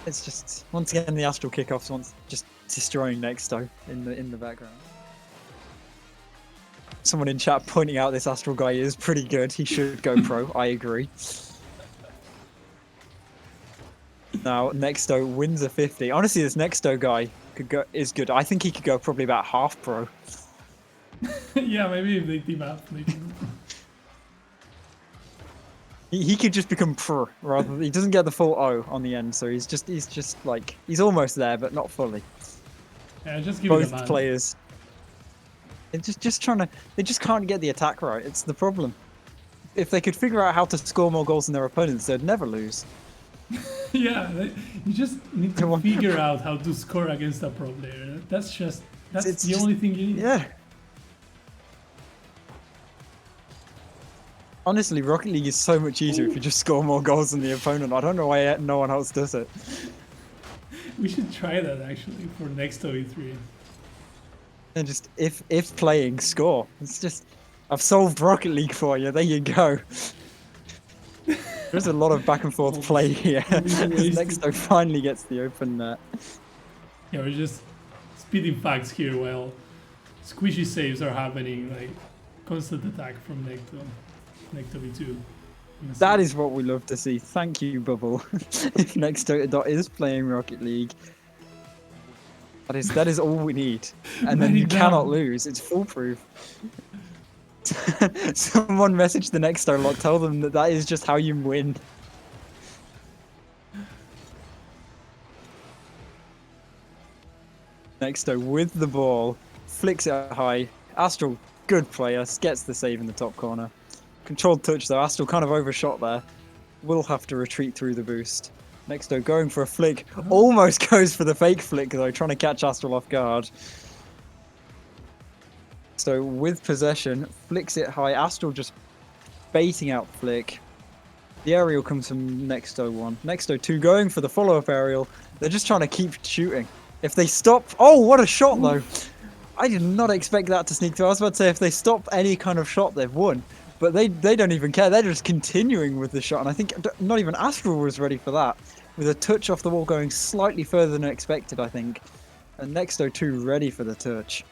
It's just, once again, the Astral kickoffs once just destroying Nexto in the background. Someone in chat pointing out this Astral guy is pretty good. He should go pro. I agree. Now Nexto wins a 50. Honestly, this Nexto guy is good. I think he could go probably about half pro. Yeah, maybe if they team up, they can. He could just become pro rather. He doesn't get the full O on the end, so he's just like he's almost there, but not fully. Yeah, just give it a Both man. players. It's just trying to. They just can't get the attack right. It's the problem. If they could figure out how to score more goals than their opponents, they'd never lose. Yeah, you just need Come to on. figure out how to score against a pro player. That's It's the just- only thing you need. Yeah. Honestly, Rocket League is so much easier if you just score more goals than the opponent. I don't know why no one else does it. We should try that actually for next E3. And just if playing, score. It's just I've solved Rocket League for you. There you go. There's a lot of back and forth play here. As Nexto finally gets the open net. Yeah, we're just speeding facts here while squishy saves are happening, like constant attack from Nexto V2. That is what we love to see. Thank you, Bubble. If Nexto is playing Rocket League, that is all we need. And then Write you it cannot down. lose. It's foolproof. Someone message the Nexto lot. Tell them that is just how you win. Nexto with the ball, flicks it high. Astral, good player, gets the save in the top corner. Controlled touch though, Astral kind of overshot there. Will have to retreat through the boost. Nexto going for a flick, almost goes for the fake flick though, trying to catch Astral off guard. So with possession, flicks it high. Astral just baiting out the flick. The aerial comes from Nexto 1. Nexto 2 going for the follow-up aerial. They're just trying to keep shooting. If they stop... Oh, what a shot though! I did not expect that to sneak through. I was about to say if they stop any kind of shot, they've won. But they don't even care. They're just continuing with the shot. And I think not even Astral was ready for that. With a touch off the wall going slightly further than expected, I think. And Nexto 2 ready for the touch.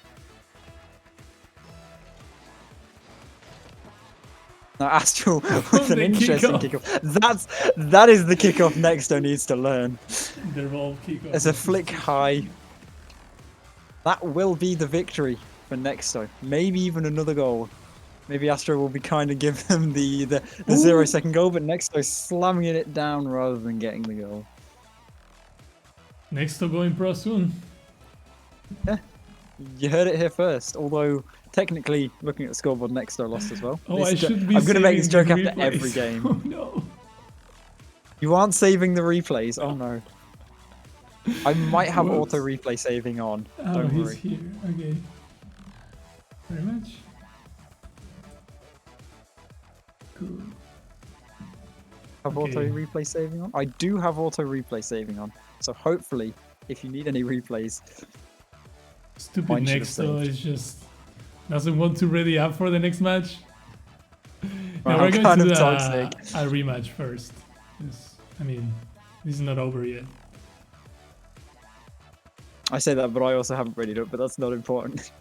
Now Astral with The an interesting kickoff. kickoff. That is the kickoff Nexto needs to learn. The roll kickoff. As a This is flick too high. That will be the victory for Nexto. Maybe even another goal. Maybe Astro will be kind of give them the Ooh. 0-second goal, but Nexto slamming it down rather than getting the goal. Nexto going pro soon. You heard it here first. Although technically, looking at the scoreboard, Nexto lost as well. Oh, I This jo- should be I'm going to make this saving joke the after every replays. game. Oh no. You aren't saving the replays. Oh no. I might have Whoops. auto replay saving on. Oh, Don't he's worry. here. Okay. Very much. Cool. Have auto Okay. replay saving on? I do have auto replay saving on. So hopefully, if you need any replays, Stupid Mine should have Nexto saved. is just doesn't want to ready up for the next match. Wow, Now we're going kind to do of a toxic. rematch first. I mean, this is not over yet. I say that, but I also haven't readied up, but that's not important.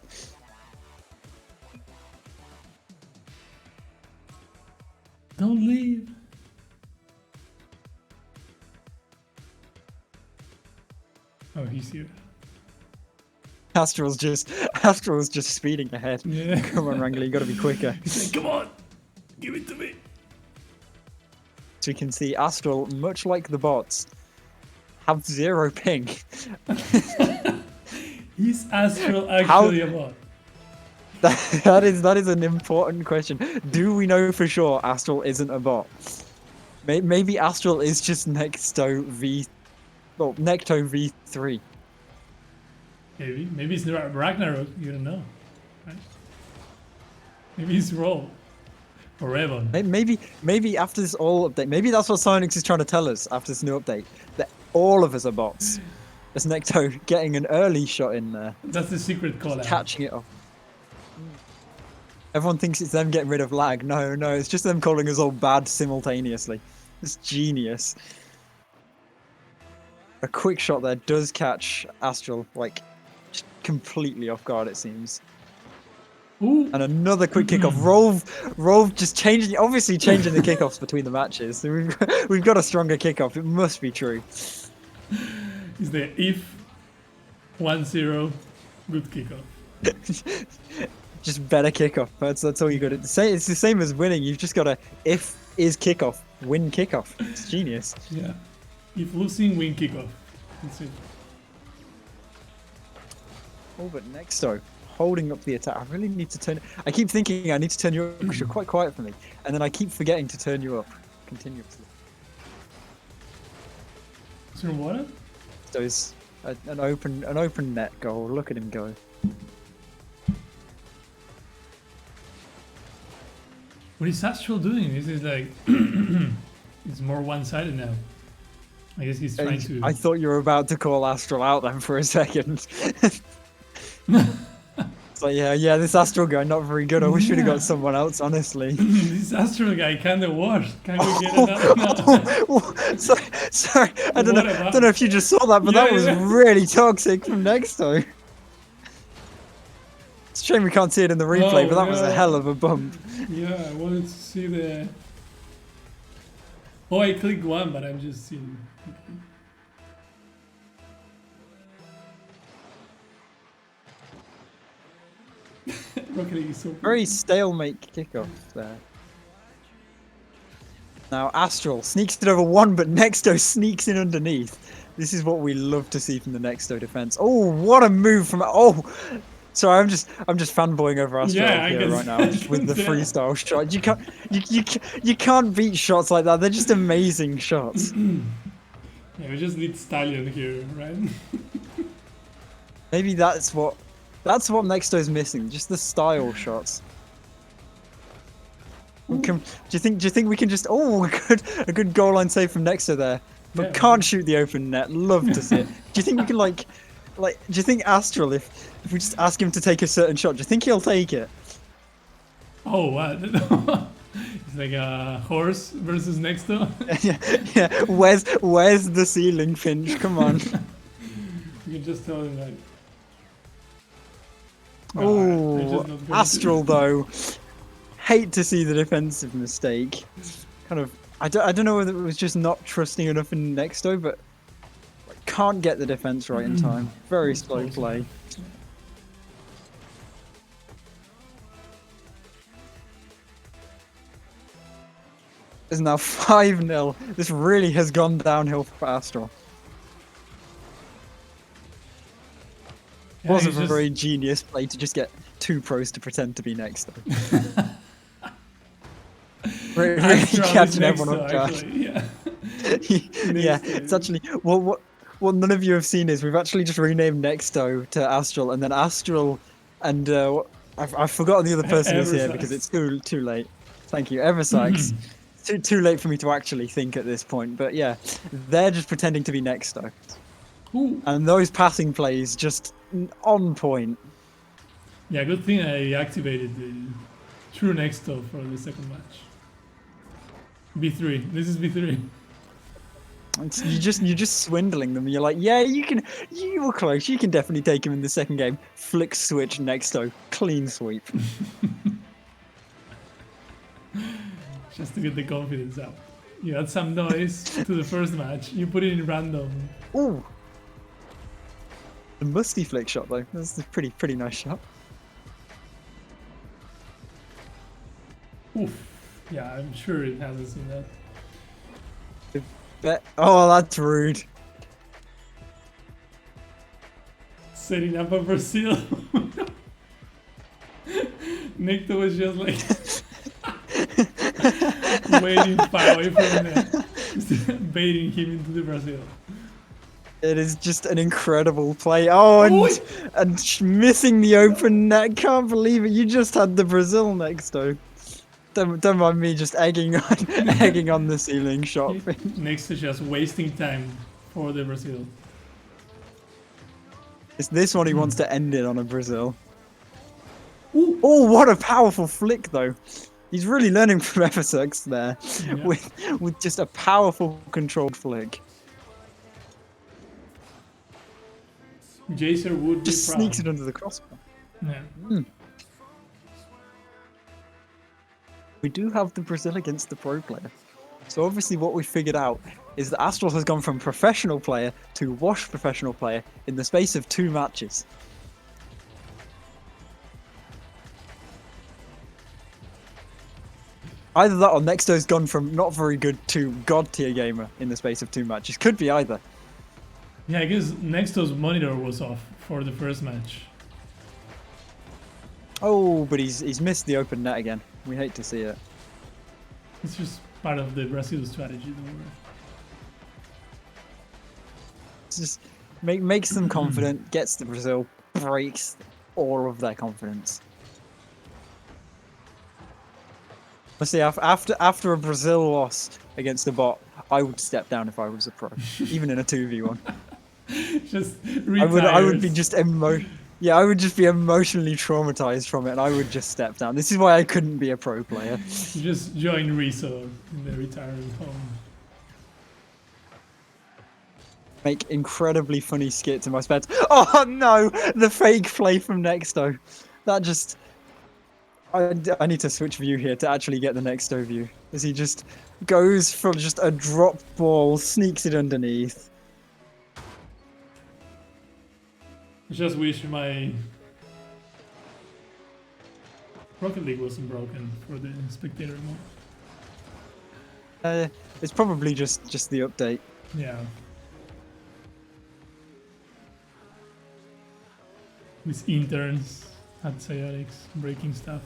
Don't leave. Oh, he's here. Astral's just speeding ahead. Yeah. Come on, Wrangler, you gotta be quicker. He's like, come on, give it to me. So we can see Astral, much like the bots, have 0 ping. Is Aztral actually a bot? That is an important question. Do we know for sure Astral isn't a bot? Maybe Astral is just Necto V3. Maybe it's Ragnarok. You don't know, right? Maybe it's Roll or Evan. Maybe after this all update, maybe that's what Psyonix is trying to tell us after this new update, that all of us are bots. There's Necto getting an early shot in there, That's the secret call out. catching it off. Everyone thinks it's them getting rid of lag. No, it's just them calling us all bad simultaneously. It's genius. A quick shot there does catch Astral, like, just completely off guard, it seems. Ooh. And another quick kickoff. Rove just obviously changing the kickoffs between the matches. So we've got a stronger kickoff. It must be true. Is the if 1-0 good kickoff? Just better kickoff. That's all you got to say. It's the same as winning. You've just got to if is kickoff, win kickoff. It's genius. Yeah. If losing, win kickoff. That's it. Oh, but Nexto holding up the attack. I really need to turn. I keep thinking I need to turn you up because you're quite quiet for me, and then I keep forgetting to turn you up continuously. Is there water? So it's an open net goal. Look at him go. What is Aztral doing? This is like it's more one-sided now. I guess he's trying to. I thought you were about to call Astral out then for a second. It's like, yeah, this Astral guy not very good. I wish we'd have got someone else, honestly. This Aztral guy kind of washed. Can we get another? No. Sorry, I don't know if you just saw that, but that was really toxic from Nexto. It's a shame we can't see it in the replay, but that was a hell of a bump. Yeah, I wanted to see the. Oh, I clicked one, but I'm just seeing. Rocket League is so Very stalemate kickoff there. Now Astral sneaks it over one, but Nexto sneaks in underneath. This is what we love to see from the Nexto defense. Oh, what a move from! Oh, sorry, I'm just fanboying over Astral here right now with the freestyle shot. You can't beat shots like that. They're just amazing shots. Yeah, we just need Stallion here, right? Maybe that's what Nexto's missing. Just the style shots. Do you think we can just a good goal line save from Nexto there, but Yeah. can't shoot the open net. Love to see it. Do you think we can like do you think Astral if we just ask him to take a certain shot, do you think he'll take it? Oh, what? It's like a horse versus Nexto. yeah. Where's the ceiling, Finch? Come on. You can just tell him like. Oh, Astral though. hate to see the defensive mistake. Kind of, I don't know whether it was just not trusting enough in Nexto, but can't get the defense right in time. Very slow play. It's now 5-0. This really has gone downhill for Astral. Yeah, Was a he's very genius play to just get 2 pros to pretend to be Nexto. Really Aztral catching is everyone Nexto, off guard. actually, yeah. Yeah, Nexto. it's actually what none of you have seen is we've actually just renamed Nexto to Astral, and then Astral and I've forgotten the other person is here because it's too late. Thank you, Eversax. Too late for me to actually think at this point, but yeah, they're just pretending to be Nexto, Ooh. and those passing plays just on point. Yeah, good thing I activated the true Nexto for the second match. B3. This is B3. You're just swindling them. You're like, yeah, you were close. You can definitely take him in the second game. Flick switch Nexto, clean sweep. Just to get the confidence up. You add some noise to the first match. You put it in random. Ooh, the musty flick shot though. That's a pretty nice shot. Oof. Yeah, I'm sure it hasn't seen that. Oh, that's rude. Setting up a Brazil. Nexto was just like waiting far away from him, baiting him into the Brazil. It is just an incredible play. Oh, and missing the open net. Can't believe it. You just had the Brazil Nexto. Don't mind me just egging on the ceiling shot. Nexto just wasting time for the Brazil. It's this one he wants to end it on a Brazil. Ooh. Oh, what a powerful flick though. He's really learning from Eversax there, yeah. with just a powerful controlled flick. Jacer would just be sneaks proud. it under the crossbar. Yeah. We do have the Brazil against the pro player. So obviously what we figured out is that Astral has gone from professional player to wash professional player in the space of 2 matches. Either that or Nexto's gone from not very good to god tier gamer in the space of 2 matches. Could be either. Yeah, I guess Nexto's monitor was off for the first match. Oh, but he's missed the open net again. We hate to see it. It's just part of the Brazil strategy, don't worry. It's just makes them confident, gets the Brazil, breaks all of their confidence. Honestly, after a Brazil loss against a bot, I would step down if I was a pro, even in a 2v1. Just I would be just Yeah, I would just be emotionally traumatized from it, and I would just step down. This is why I couldn't be a pro player. You just join Rizzo in the retirement home. Make incredibly funny skits in my spare time. Oh no! The fake play from Nexto. That just... I need to switch view here to actually get the Nexto view. As he just goes for just a drop ball, sneaks it underneath. I just wish my Rocket League wasn't broken for the spectator mode. It's probably just the update. Yeah. With interns at Psyotics breaking stuff.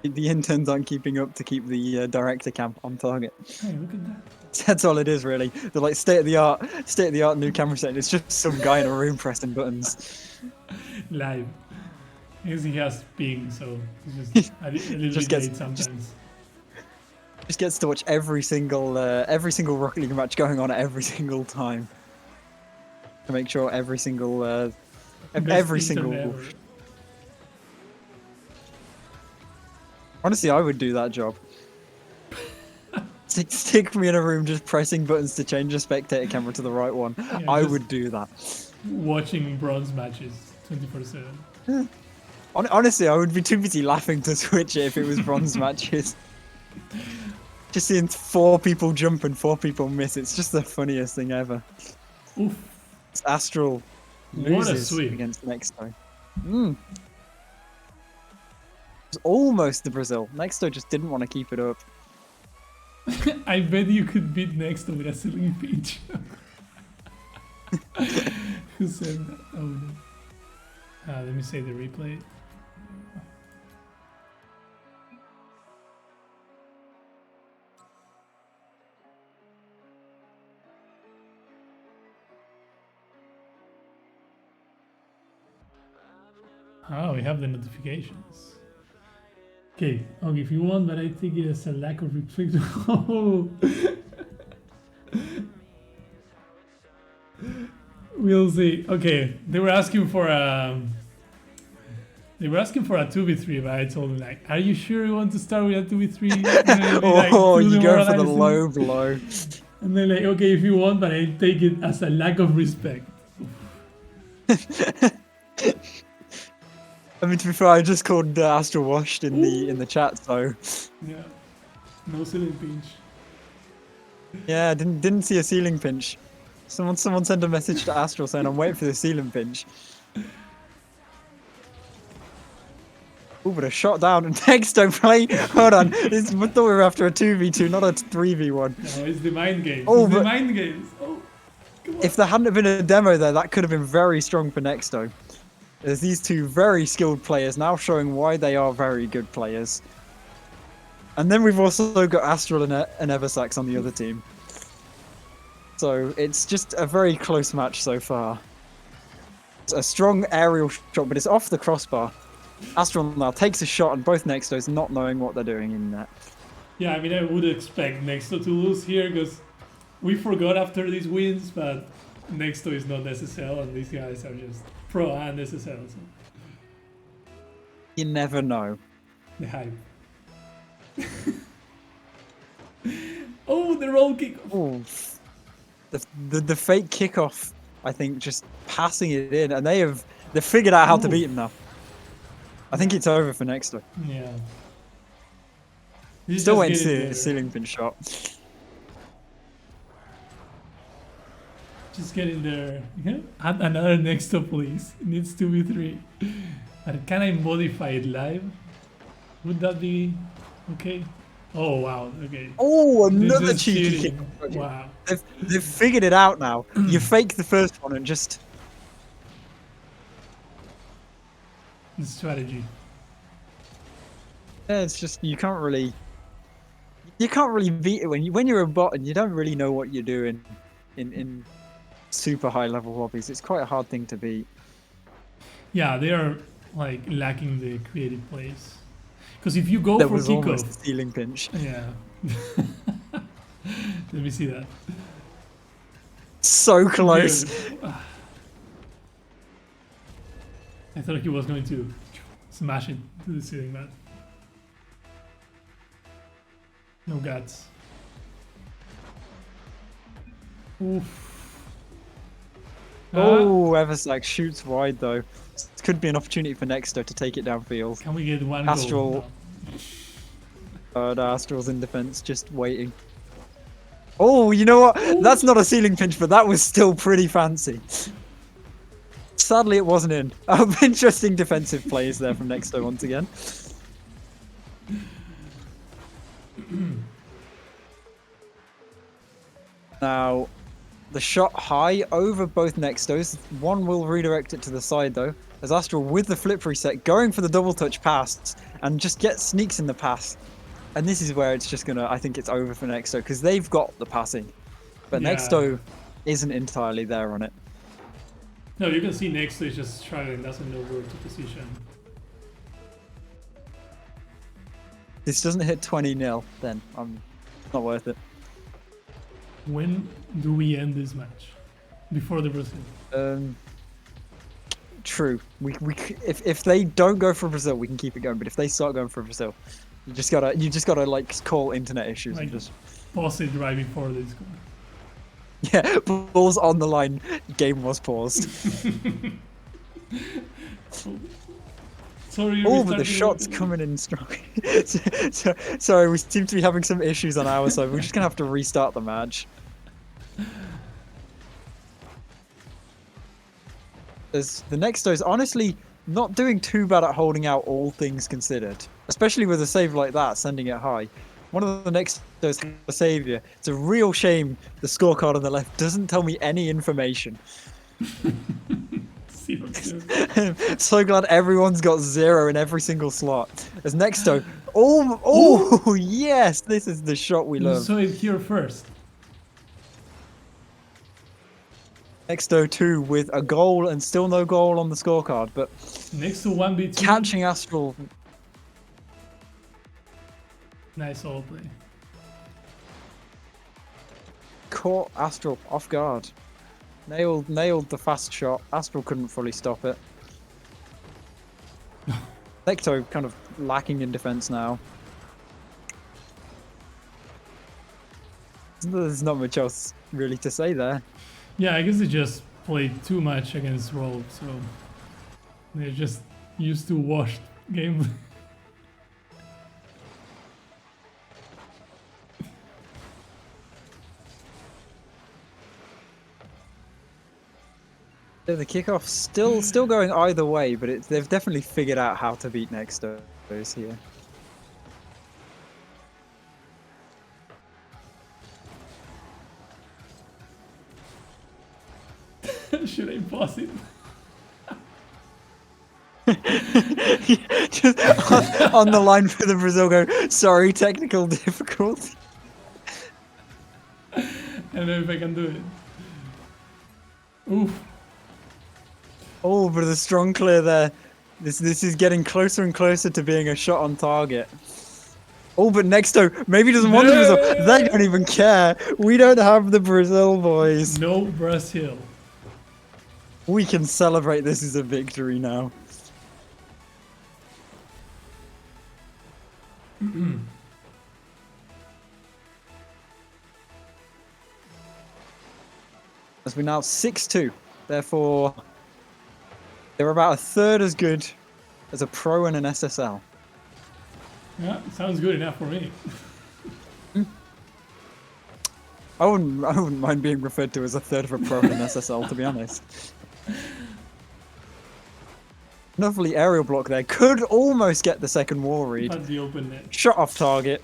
The interns aren't keeping up to keep the director camp on target. Hey, look at that. That's all it is, really. They're like state of the art new camera setting. It's just some guy in a room pressing buttons. Live. I guess he has ping, so it's just a little bit late sometimes. Just gets to watch every single Rocket League match going on at every single time. To make sure every single Honestly, I would do that job. Stick me in a room just pressing buttons to change the spectator camera to the right one. Yeah, I would do that. Watching bronze matches 24/7. Honestly, I would be too busy laughing to switch it if it was bronze matches. Just seeing 4 people jump and 4 people miss, it's just the funniest thing ever. Oof. It's Aztral What a loses sweep. against Nexto. It's almost the Brazil. Nexto just didn't want to keep it up. I bet you could beat Nexto with a ceiling pitch. Who said that? Oh no. Let me say the replay. Oh, we have the notifications. Okay, I'll give you one, but I think it is a lack of respect. Oh. We'll see. Okay, they were asking for a 2v3, but I told them like, "Are you sure you want to start with a 2v3?" Oh, you go for the low blow. And they're like, "Okay, if you want, but I take it as a lack of respect." I mean, to be fair, I just called Aztral washed in the chat, so Yeah, no ceiling pinch. yeah, didn't see a ceiling pinch. Someone sent a message to Aztral saying I'm waiting for the ceiling pinch. Ooh, but a shot down and Nexto play. Hold on, I thought we were after a 2v2, not a 3v1. No, it's the mind games. Oh, it's the but mind games. Oh, come on. if there hadn't have been a demo there, that could have been very strong for Nexto. There's these 2 very skilled players now showing why they are very good players. And then we've also got Aztral and Eversax on the other team. So it's just a very close match so far. It's a strong aerial shot, but it's off the crossbar. Aztral now takes a shot and both Nextos not knowing what they're doing in net. Yeah, I mean, I would expect Nexto to lose here because we forgot after these wins, but Nexto is not SSL and these guys are just pro and SSL. So You never know. the hype. Oh, the roll kick. Ooh. The fake kickoff, I think, just passing it in, and they figured out how to beat him now. I think it's over for Nexto. Yeah. Still waiting to see a ceiling pin shot. Just get in there. Yeah. Add another Nexto, please. It needs to be 3. But can I modify it live? Would that be okay? Oh wow. Okay. Oh, This another is cheeky cheating. kick. Wow. They've figured it out now. You fake the first one and just... The strategy. Yeah, it's just you can't really beat it when you're a bot and you don't really know what you're doing in super high level lobbies. It's quite a hard thing to beat. Yeah, they are like lacking the creative plays. Because if you go There for was almost a kickoff, ceiling pinch. yeah. Let me see that. So close. Dude. I thought he was going to smash it to the ceiling, but no guts. Oof. Oh, Eversax shoots wide though. This could be an opportunity for Nexto to take it downfield. Can we get one Aztral. goal? No. The Astral's in defense, just waiting. Oh, you know what? That's not a ceiling pinch, but that was still pretty fancy. Sadly, it wasn't in. Interesting defensive plays there from Nexto once again. Now, the shot high over both Nextos. One will redirect it to the side though, as Aztral with the flip reset going for the double touch pass and just sneaks in the pass. And this is where it's just gonna, I think it's over for Nexto because they've got the passing, but Yeah. Nexto isn't entirely there on it. No, you can see Nexto is just struggling, doesn't know where to position. This doesn't hit 20-0, then not worth it. When do we end this match? Before the Brazil? True. If they don't go for Brazil, we can keep it going. But if they start going for Brazil, you just gotta like call internet issues Like, and just pause it right before they score. yeah, balls on the line. Game was paused. Sorry, Oh, but the restarting shot's coming in strong. Sorry, we seem to be having some issues on our side. We're just gonna have to restart the match. As the Nexto's honestly not doing too bad at holding out, all things considered. Especially with a save like that, sending it high. One of the Nexto's a savior. It's a real shame the scorecard on the left doesn't tell me any information. 0-2. So glad everyone's got 0 in every single slot. As Nexto, oh yes, this is the shot we You love. saw it here first. Nexto 2 with a goal and still no goal on the scorecard, but Next to 1v2. catching Aztral. Nice all play. Caught Aztral off guard. Nailed the fast shot. Aztral couldn't fully stop it. Nexto kind of lacking in defense now. There's not much else really to say there. Yeah, I guess they just played too much against Roll, so they're just used to washed gameplay. The kickoff still going either way, but they've definitely figured out how to beat Nexto's here. Should I pause it? Just on the line for the Brazil go, sorry, technical difficulty. I don't know if I can do it. Oof. Oh, but the strong clear there. This is getting closer and closer to being a shot on target. Oh, but Nexto maybe doesn't want the Brazil. They don't even care. We don't have the Brazil, boys. No Brazil. We can celebrate this as a victory now. As we're now 6-2. Therefore, they're about a third as good as a pro and an SSL. Yeah, sounds good enough for me. I wouldn't mind being referred to as a third of a pro and an SSL, to be honest. Lovely aerial block there. Could almost get the second wall read. At the open net. Shot off target.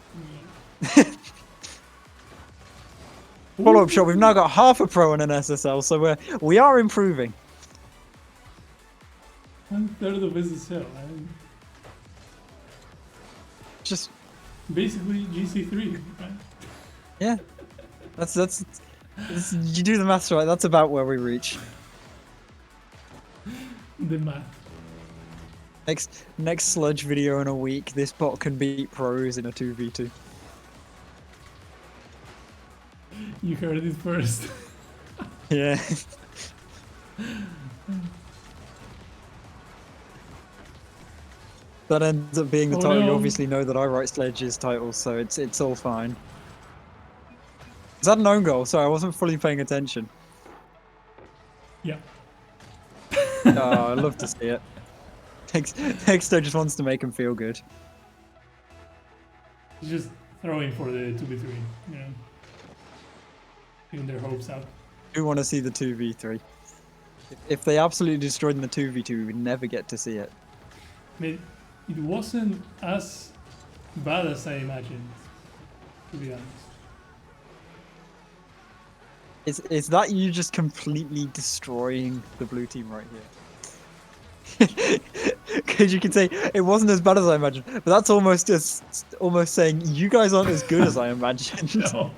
Follow-up shot. We've now got half a pro and an SSL, so we are improving. 1/3 of SSL. Just Basically GC3, right? yeah. That's you do the maths right. That's about where we reach. The math. Next sludge video in a week. This bot can beat pros in a 2v2. You heard it first. Yeah. That ends up being the Oh, title. You no. obviously know that I write Sledge's titles, so it's all fine. Is that an own goal? Sorry, I wasn't fully paying attention. Yeah. Oh, I love to see it. Nexto just wants to make him feel good. He's just throwing for the 2v3, you know. Getting their hopes up. We want to see the 2v3. If they absolutely destroyed in the 2v2, we would never get to see it. I mean, it wasn't as bad as I imagined, to be honest. Is that you just completely destroying the blue team right here? Because you can say it wasn't as bad as I imagined, but that's almost saying you guys aren't as good as I imagined. No.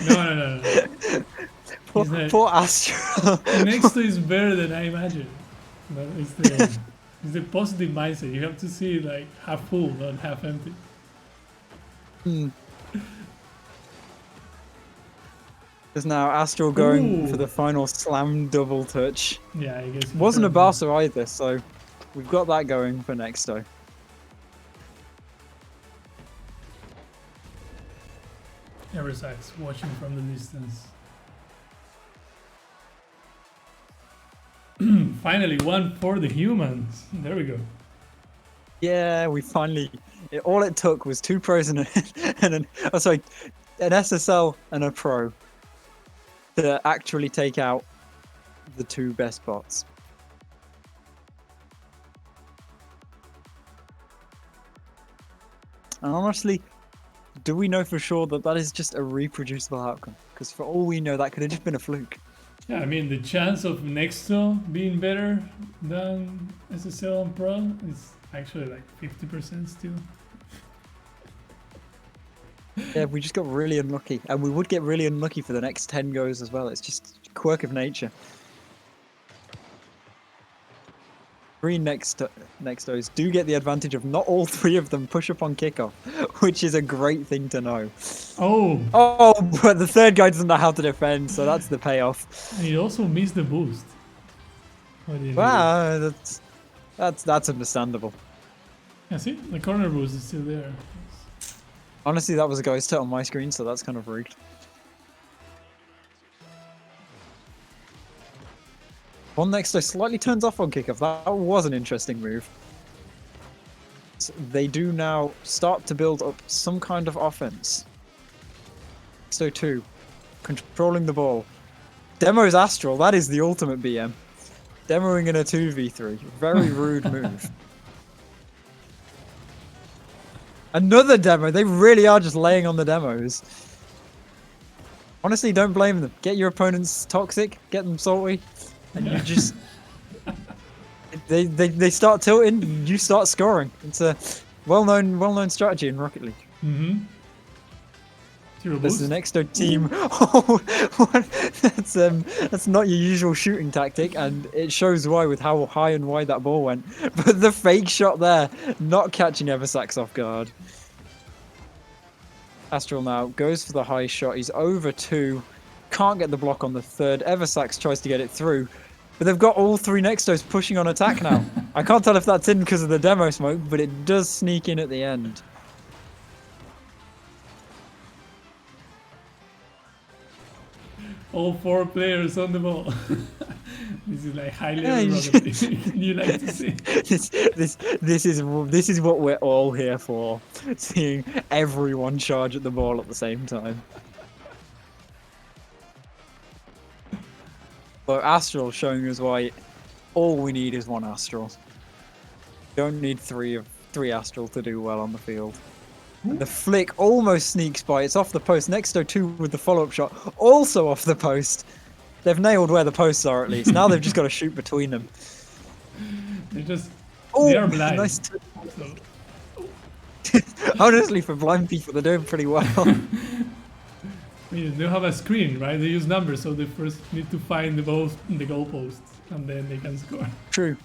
No. Poor Astral. Nexto is better than I imagined. But it's the positive mindset. You have to see it like half full, not half empty. There's now Astral going Ooh. for the final slam double touch. Yeah, I guess. Wasn't a Barca either, so we've got that going for Nexto. Eversax watching from the distance. Finally, one for the humans. There we go. Yeah, we finally. All it took was 2 pros and an SSL and a pro to actually take out the 2 best bots. And honestly, do we know for sure that that is just a reproducible outcome? Because for all we know, that could have just been a fluke. Yeah, I mean the chance of Nexto being better than SSL and Pro is actually like 50% still. Yeah, we just got really unlucky, and we would get really unlucky for the next 10 goes as well. It's just a quirk of nature. 3 Nextos do get the advantage of not all 3 of them push up on kickoff, which is a great thing to know. Oh, Oh, but the 3rd guy doesn't know how to defend, so that's the payoff. and he also missed the boost. What do you need? Wow, that's understandable. Yeah, see, the corner boost is still there. Honestly, that was a ghost hit on my screen, so that's kind of rigged. One Nexto slightly turns off on kickoff. That was an interesting move. So they do now start to build up some kind of offense. Nexto 2, controlling the ball. Demo's Aztral, that is the ultimate BM. Demoing in a 2v3. Very rude move. Another demo. They really are just laying on the demos. Honestly, don't blame them. Get your opponents toxic, get them salty, and you just... They start tilting, you start scoring. It's a well-known strategy in Rocket League. Mm-hmm. Zero This boost. is the Nexto team. Oh, that's not your usual shooting tactic, and it shows why with how high and wide that ball went. But the fake shot there, not catching Eversax off guard. Aztral now goes for the high shot. He's over 2. Can't get the block on the 3rd. Eversax tries to get it through. But they've got all 3 Nextos pushing on attack now. I can't tell if that's in because of the demo smoke, but it does sneak in at the end. All 4 players on the ball. This is like high Yeah, level you Rocket League. You like to see. this is what we're all here for. Seeing everyone charge at the ball at the same time. But Aztral showing us why all we need is 1 Aztral. Don't need 3 Aztral to do well on the field. The flick almost sneaks by. It's off the post. Nexto 2 with the follow-up shot, also off the post. They've nailed where the posts are at least. Now they've just got to shoot between them. They just Oh, they are blind. nice. So, Honestly, for blind people, they're doing pretty well. I mean, they have a screen, right? They use numbers, so they first need to find the balls in the goalposts, and then they can score. True.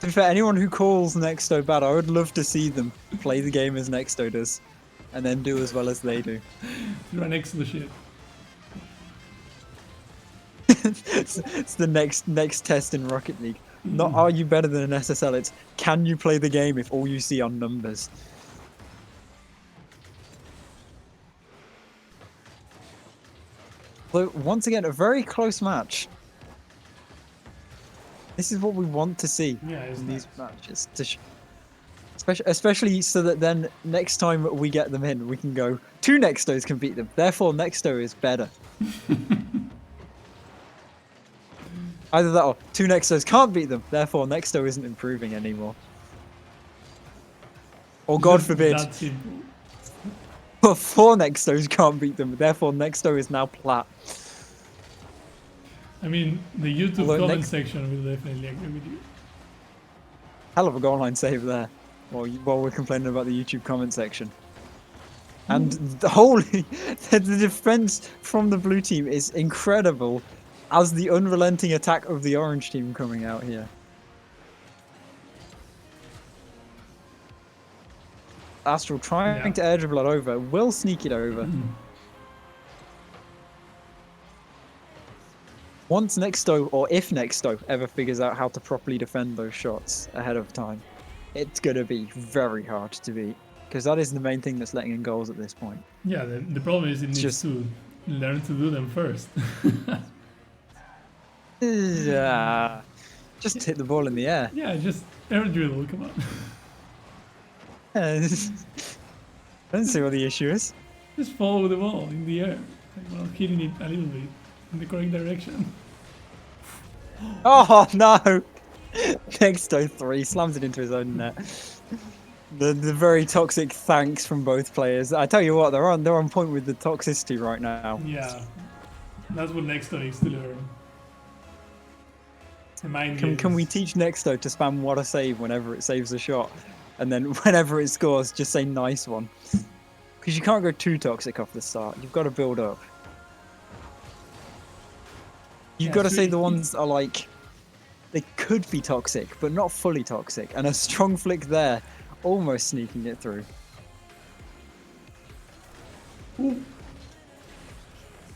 To be fair, anyone who calls Nexto bad, I would love to see them play the game as Nexto does, and then do as well as they do. You're an excellent shit. It's the next test in Rocket League. Not are you better than an SSL, it's can you play the game if all you see are numbers. So once again, a very close match. This is what we want to see Yeah, it's in nice. these matches. Especially so that then next time we get them in, we can go, 2 Nextos can beat them. Therefore, Nexto is better. Either that or 2 Nextos can't beat them. Therefore, Nexto isn't improving anymore. Or God Just forbid, that simple. 4 Nextos can't beat them. Therefore, Nexto is now plat. I mean, the YouTube Although comment next- section will definitely agree with you. Hell of a goal line save there. While we're complaining about the YouTube comment section. And the defense from the blue team is incredible as the unrelenting attack of the orange team coming out here. Aztral trying to air dribble it over, will sneak it over. Once Nexto, or if Nexto, ever figures out how to properly defend those shots ahead of time, it's going to be very hard to beat. Because that is the main thing that's letting in goals at this point. Yeah, the problem is it needs just- to learn to do them first. Yeah. Just hit the ball in the air. Yeah, just air dribble, come on. I don't see what the issue is. Just follow the ball in the air, like, while hitting it a little bit in the correct direction. Oh no! Nexto 3 slams it into his own net. The very toxic thanks from both players. I tell you what, they're on point with the toxicity right now. Yeah, that's what Nexto needs to learn. The mind Can we games. teach Nexto to spam what a save whenever it saves a shot, and then whenever it scores, just say nice one? Because you can't go too toxic off the start. You've got to build up. You've Yeah, got to so say the ones are like they could be toxic, but not fully toxic, and a strong flick there, almost sneaking it through. Ooh.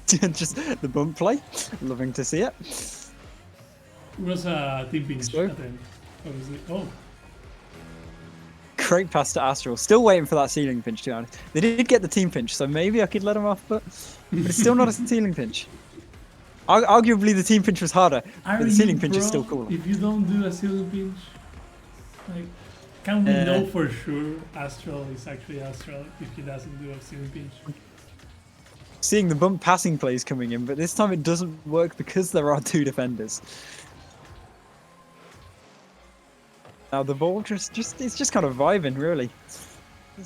Just the bump play, loving to see it. It was a team pinch, So? I think. Obviously. Oh, Great pass to Astral. Still waiting for that ceiling pinch, to be honest. They did get the team pinch, so maybe I could let them off, but it's still not a ceiling pinch. Arguably, the team pinch was harder, but the ceiling pinch is still cooler. If you don't do a ceiling pinch, like, can we know for sure Astral is actually Astral if he doesn't do a ceiling pinch? Seeing the bump passing plays coming in, but this time it doesn't work because there are two defenders. Now the ball it's just kind of vibing, really.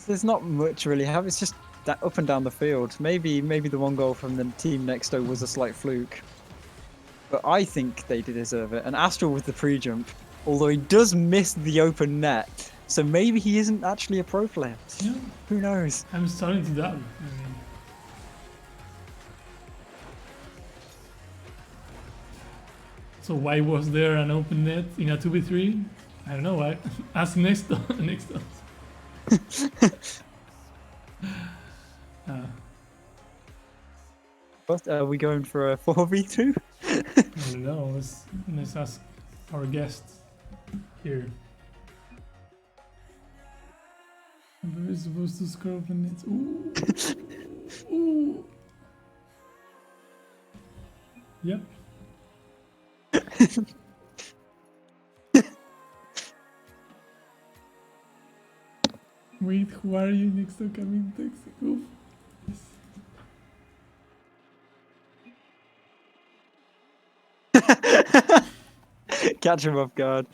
There's not much really have. It's just that up and down the field. Maybe the one goal from the team Nexto was a slight fluke, but I think they did deserve it. And Astral with the pre-jump, although he does miss the open net, so maybe he isn't actually a pro player. Yeah, Who knows? I'm starting to doubt. I mean, so why was there an open net in a 2v3? I don't know why. Ask Nexto. Nexto. What are we going for a 4v2? I don't know. Let's ask our guest here. We're supposed to score open nets. Ooh. Ooh. Yep. Wait, who are you? Nexto coming text. Oof. Catch him off guard.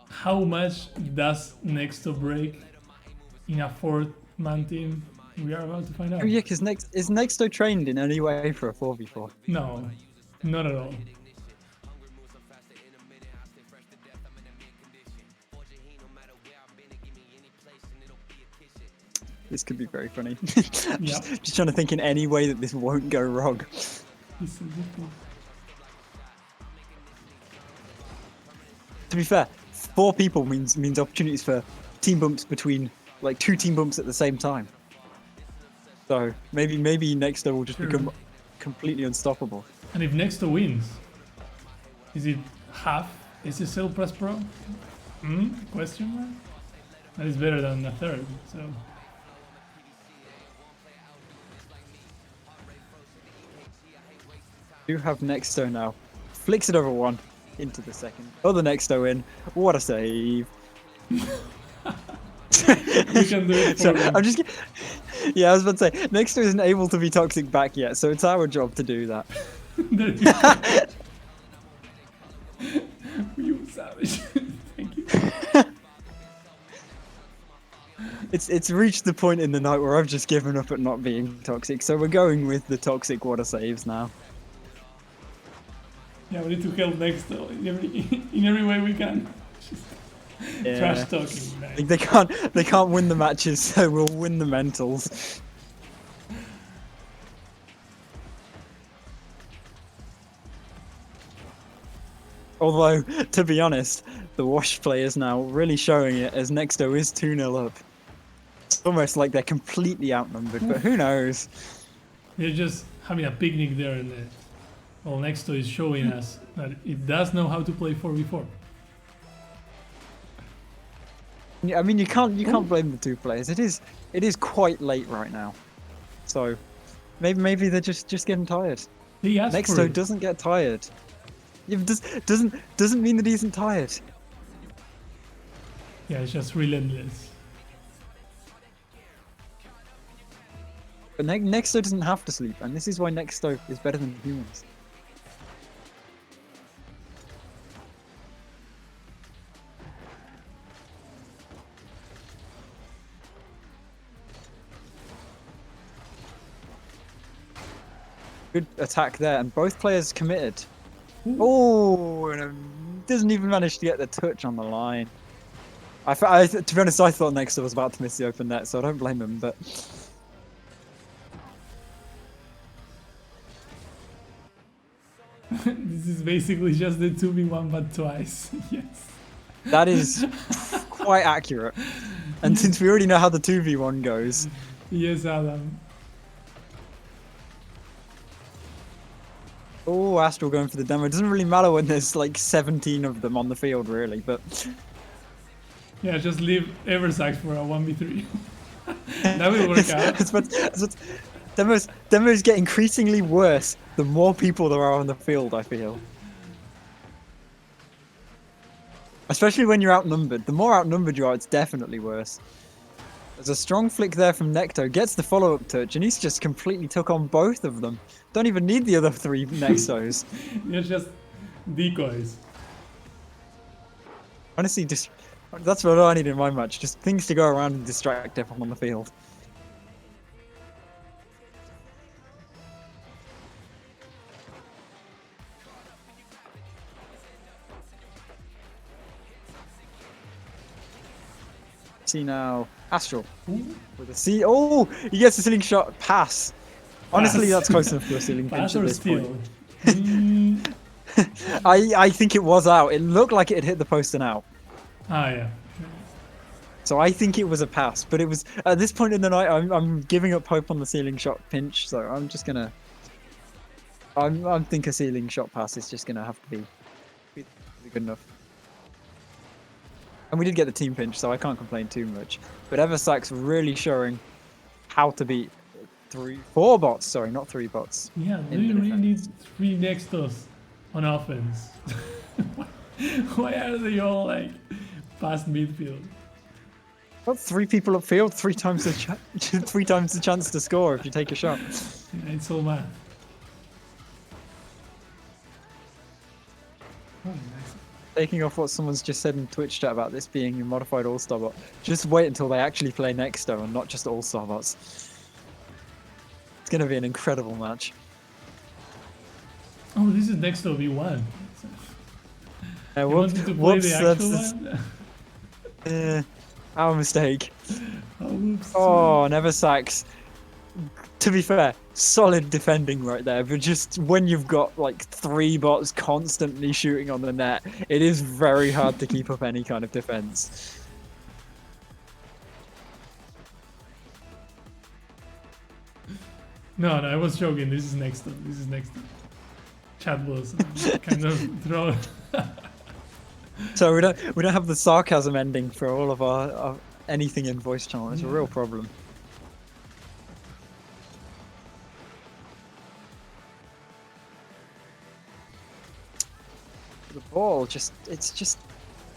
How much does Nexto break in a 4-man team? We are about to find out. Oh yeah, because is Nexto trained in any way for a 4v4? No, not at all. This could be very funny. Yeah. Just trying to think in any way that this won't go wrong. He's so difficult. To be fair, 4 people means opportunities for team bumps between like 2 team bumps at the same time. So maybe Nexto will just become completely unstoppable. And if Nexto wins, is it half SSL Plus Pro? Question mark? That is better than a third, so... Do have Nexto now. Flicks it over one into the second. Other Nexto in. What a save. We can do it So for them. I'm just yeah, I was about to say Nexto isn't able to be toxic back yet, so it's our job to do that. There you go. You savage. Thank you. It's reached the point in the night where I've just given up at not being toxic, so we're going with the toxic water saves now. Yeah, we need to help Nexto in every way we can. Just Yeah. trash talking. Nice. Like, they can't win the matches, so we'll win the mentals. Although, to be honest, the Wash players now really showing it as Nexto is 2-0 up. It's almost like they're completely outnumbered, but who knows? They're just having a picnic there in the Well, Nexto is showing us that it does know how to play 4v4. I mean, you can't blame the two players. It is quite late right now, so maybe they're just getting tired. He asked for Nexto it. doesn't get tired. Yeah, doesn't mean that he isn't tired. Yeah, it's just relentless. But Nexto doesn't have to sleep, and this is why Nexto is better than humans. Good attack there, and both players committed. Ooh. Oh, and doesn't even manage to get the touch on the line. To be honest, I thought Nexto was about to miss the open net, so I don't blame him. But This is basically just the 2v1 but twice. Yes. that is quite accurate. And since we already know how the 2v1 goes, Yes, Adam. oh, Astral going for the demo. It doesn't really matter when there's like 17 of them on the field, really. But Yeah, just leave Eversax for a 1v3. That will work out. Demos get increasingly worse the more people there are on the field, I feel. Especially when you're outnumbered. The more outnumbered you are, it's definitely worse. There's a strong flick there from Necto. Gets the follow-up touch, and he's just completely took on both of them. Don't even need the other three Nextos. You're just decoys. Honestly, that's what I need in my match. Just things to go around and distract everyone on the field. See now, Astral with a C. Oh, he gets a ceiling shot pass. Honestly, that's close enough to a ceiling pinch Pass at or this steal? point. Mm. I think it was out. It looked like it had hit the post and out. Ah, yeah. So I think it was a pass, but it was at this point in the night. I'm giving up hope on the ceiling shot pinch, so I'm just gonna. I think a ceiling shot pass is just gonna have to be good enough. And we did get the team pinch, so I can't complain too much. But Eversax really showing how to beat 4 bots. Sorry, not 3 bots. Yeah, do in you the really need defense. 3 Nextos on offense? Why are they all like past midfield? Got 3 people upfield, 3 times the 3 times the chance to score if you take a shot. Yeah, it's all math. Oh, nice. Taking off what someone's just said in Twitch chat about this being a modified All-Star bot, just wait until they actually play Nexto and not just All-Star bots. It's going to be an incredible match. Oh, this is Nexto V1. You wanted to play the actual one? Our mistake. Oh, oops. Oh, and Eversax. To be fair, solid defending right there, but just when you've got like 3 bots constantly shooting on the net, it is very hard to keep up any kind of defense. No, I was joking. This is Nexto. This is Nexto. Chat was kind of throw. So we don't have the sarcasm ending for all of our anything in voice channel. It's a real problem. The ball it's just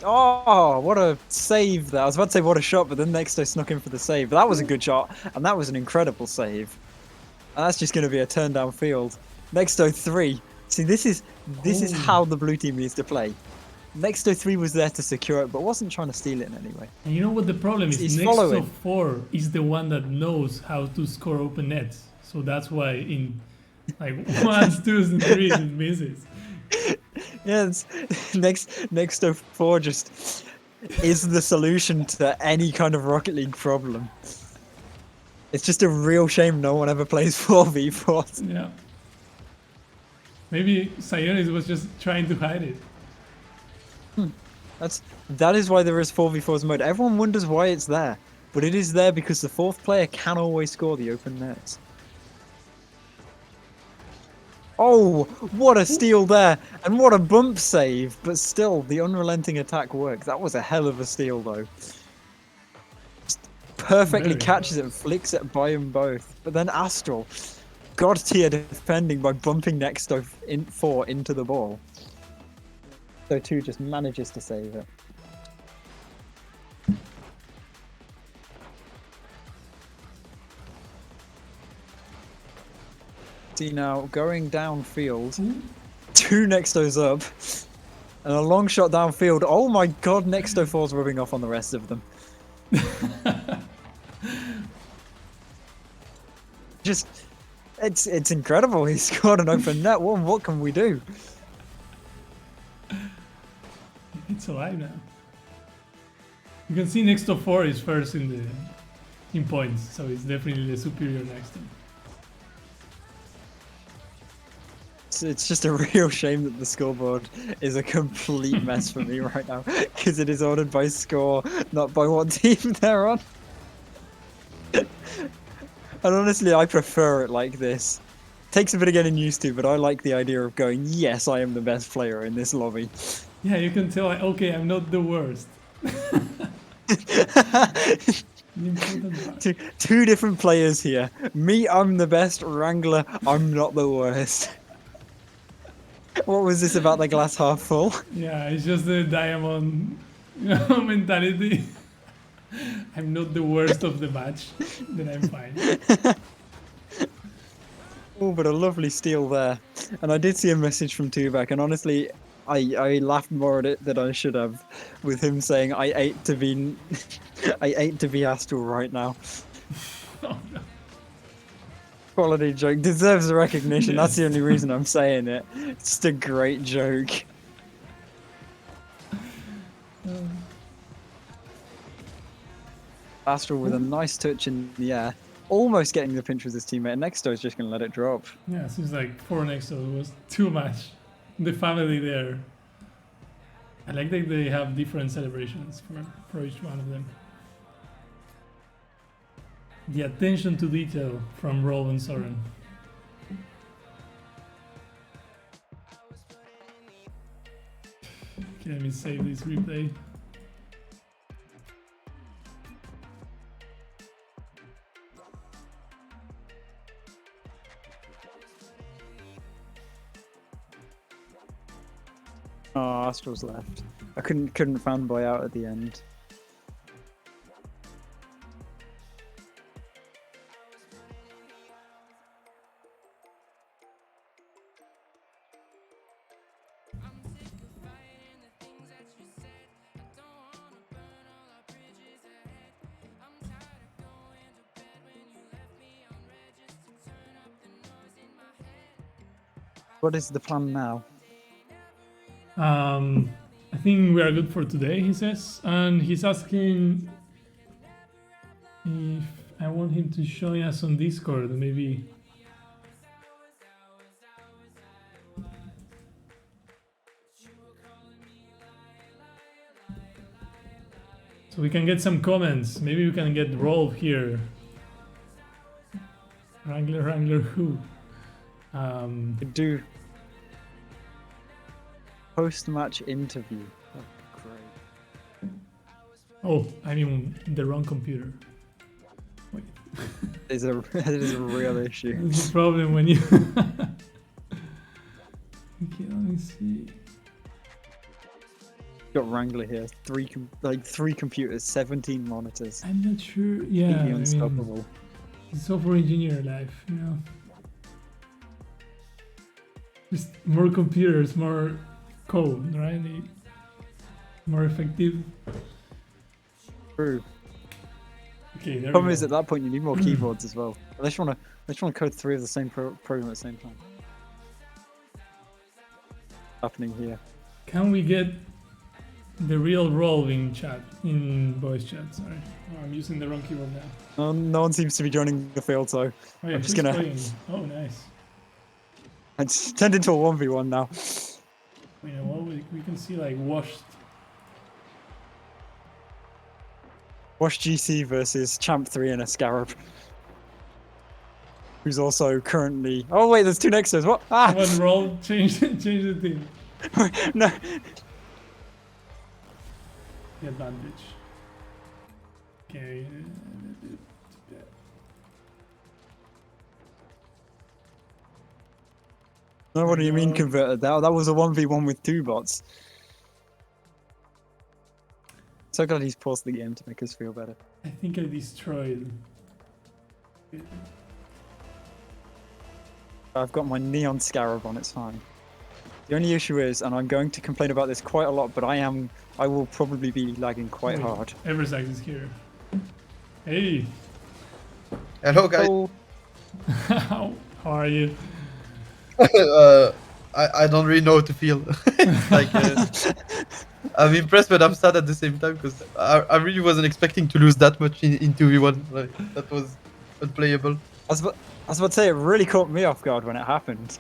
oh, what a save there. I was about to say what a shot, but then Nexto snuck in for the save. But that was a good shot, and that was an incredible save. And that's just going to be a turn down field. Nexto 3. See, this is how the blue team needs to play. Nexto 3 was there to secure it, but wasn't trying to steal it in any way. And you know what the problem is? He's Nexto following. 4 is the one that knows how to score open nets. So that's why in like 1s, 2s, and 3s it misses. Yeah, Nexto 4 just is the solution to any kind of Rocket League problem. It's just a real shame no one ever plays 4v4. Yeah. Maybe Sionis was just trying to hide it. That is why there is 4v4s mode. Everyone wonders why it's there, but it is there because the 4th player can always score the open nets. Oh, what a steal there, and what a bump save, but still, the unrelenting attack works. That was a hell of a steal, though. Just perfectly Very catches it close. and flicks it by them both. But then Astral, god tier defending by bumping Nexto in 4 into the ball. So 2 just manages to save it. See now, going downfield, 2 Nextos up, and a long shot downfield. Oh my god, Nexto 4's rubbing off on the rest of them. Just, it's incredible. He scored an open net. What can we do? It's alive now. You can see Nexto 4 is first in points, so it's definitely the superior Nexto. It's just a real shame that the scoreboard is a complete mess for me right now, because it is ordered by score, not by what team they're on. And honestly, I prefer it like this. Takes a bit of getting used to, but I like the idea of going, yes, I am the best player in this lobby. Yeah, you can tell, like, okay, I'm not the worst. The important part. Two different players here. Me, I'm the best. Wrangler, I'm not the worst. What was this about the glass half full? Yeah, it's just the diamond, mentality. I'm not the worst of the match, then I'm fine. Oh, but a lovely steal there. And I did see a message from Tubac, and honestly, I laughed more at it than I should have, with him saying, I ate to be I ate to be Astral right now. Oh, no. Quality joke. Deserves recognition. That's the Yes. only reason I'm saying it. It's just a great joke. Astral with a nice touch in the air. Almost getting the pinch with his teammate. And Nexto is just going to let it drop. Yeah, seems like 4 Nexto was too much. The family there. I like that they have different celebrations for each one of them. The attention to detail from Roll and Soren. Okay, let me save this replay. Oh, Astral's left. I couldn't fanboy out at the end. What is the plan now? I think we are good for today, he says. And he's asking if I want him to join us on Discord, maybe. So we can get some comments. Maybe we can get Rolf here. Wrangler who? Could do post-match interview. Oh, great. Oh, I mean the wrong computer. Wait. It is a real issue. That's the problem when you... Okay, let me see. Got Wrangler here. Three computers, 17 monitors. I'm not sure. Yeah, I Completely mean, unstoppable. software engineer life, you know. Just more computers, more code, right? More effective. True. Okay, there Problem we is, go. at that point, you need more keyboards as well. Unless you want to code 3 of the same program at the same time. Happening here. Can we get the real role in chat, in voice chat? Sorry, oh, I'm using the wrong keyboard now. No one seems to be joining the field, so Oh, yeah, I'm just who's gonna. playing? Oh, nice. It's turned into a 1v1 now. You know what? We can see like washed. Wash GC versus Champ 3 and a Scarab. who's also currently. Oh wait, there's 2 Nextos. What? Ah, Come on, roll, change the team. no. The advantage. Okay. No, what do you mean No. converted? That was a 1v1 with 2 bots. So glad he's paused the game to make us feel better. I think I destroyed. I've got my neon scarab on, it's fine. The only issue is, and I'm going to complain about this quite a lot, but I will probably be lagging quite Wait, hard. Eversax is here. Hey, Hello guys. Oh, how are you? I don't really know how to feel. Like I'm impressed, but I'm sad at the same time because I really wasn't expecting to lose that much in 2v1. Like that was unplayable. I was about to say, it really caught me off guard when it happened.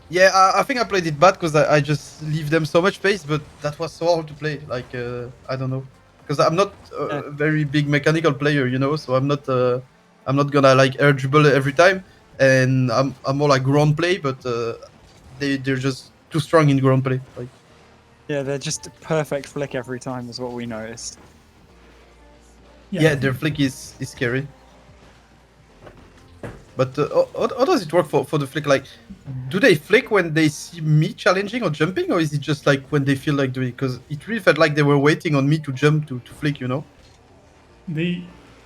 Yeah, I think I played it bad because I just leave them so much space, but that was so hard to play. Like I don't know, because I'm not a very big mechanical player, you know. So I'm not gonna like air dribble every time, and I'm more like ground play, but they're just too strong in ground play. Like Yeah, they're just a perfect flick every time, is what we noticed. yeah, their flick is scary. But how does it work for the flick? Like, do they flick when they see me challenging or jumping, or is it just like when they feel like doing it? Because it really felt like they were waiting on me to jump to flick, you know? They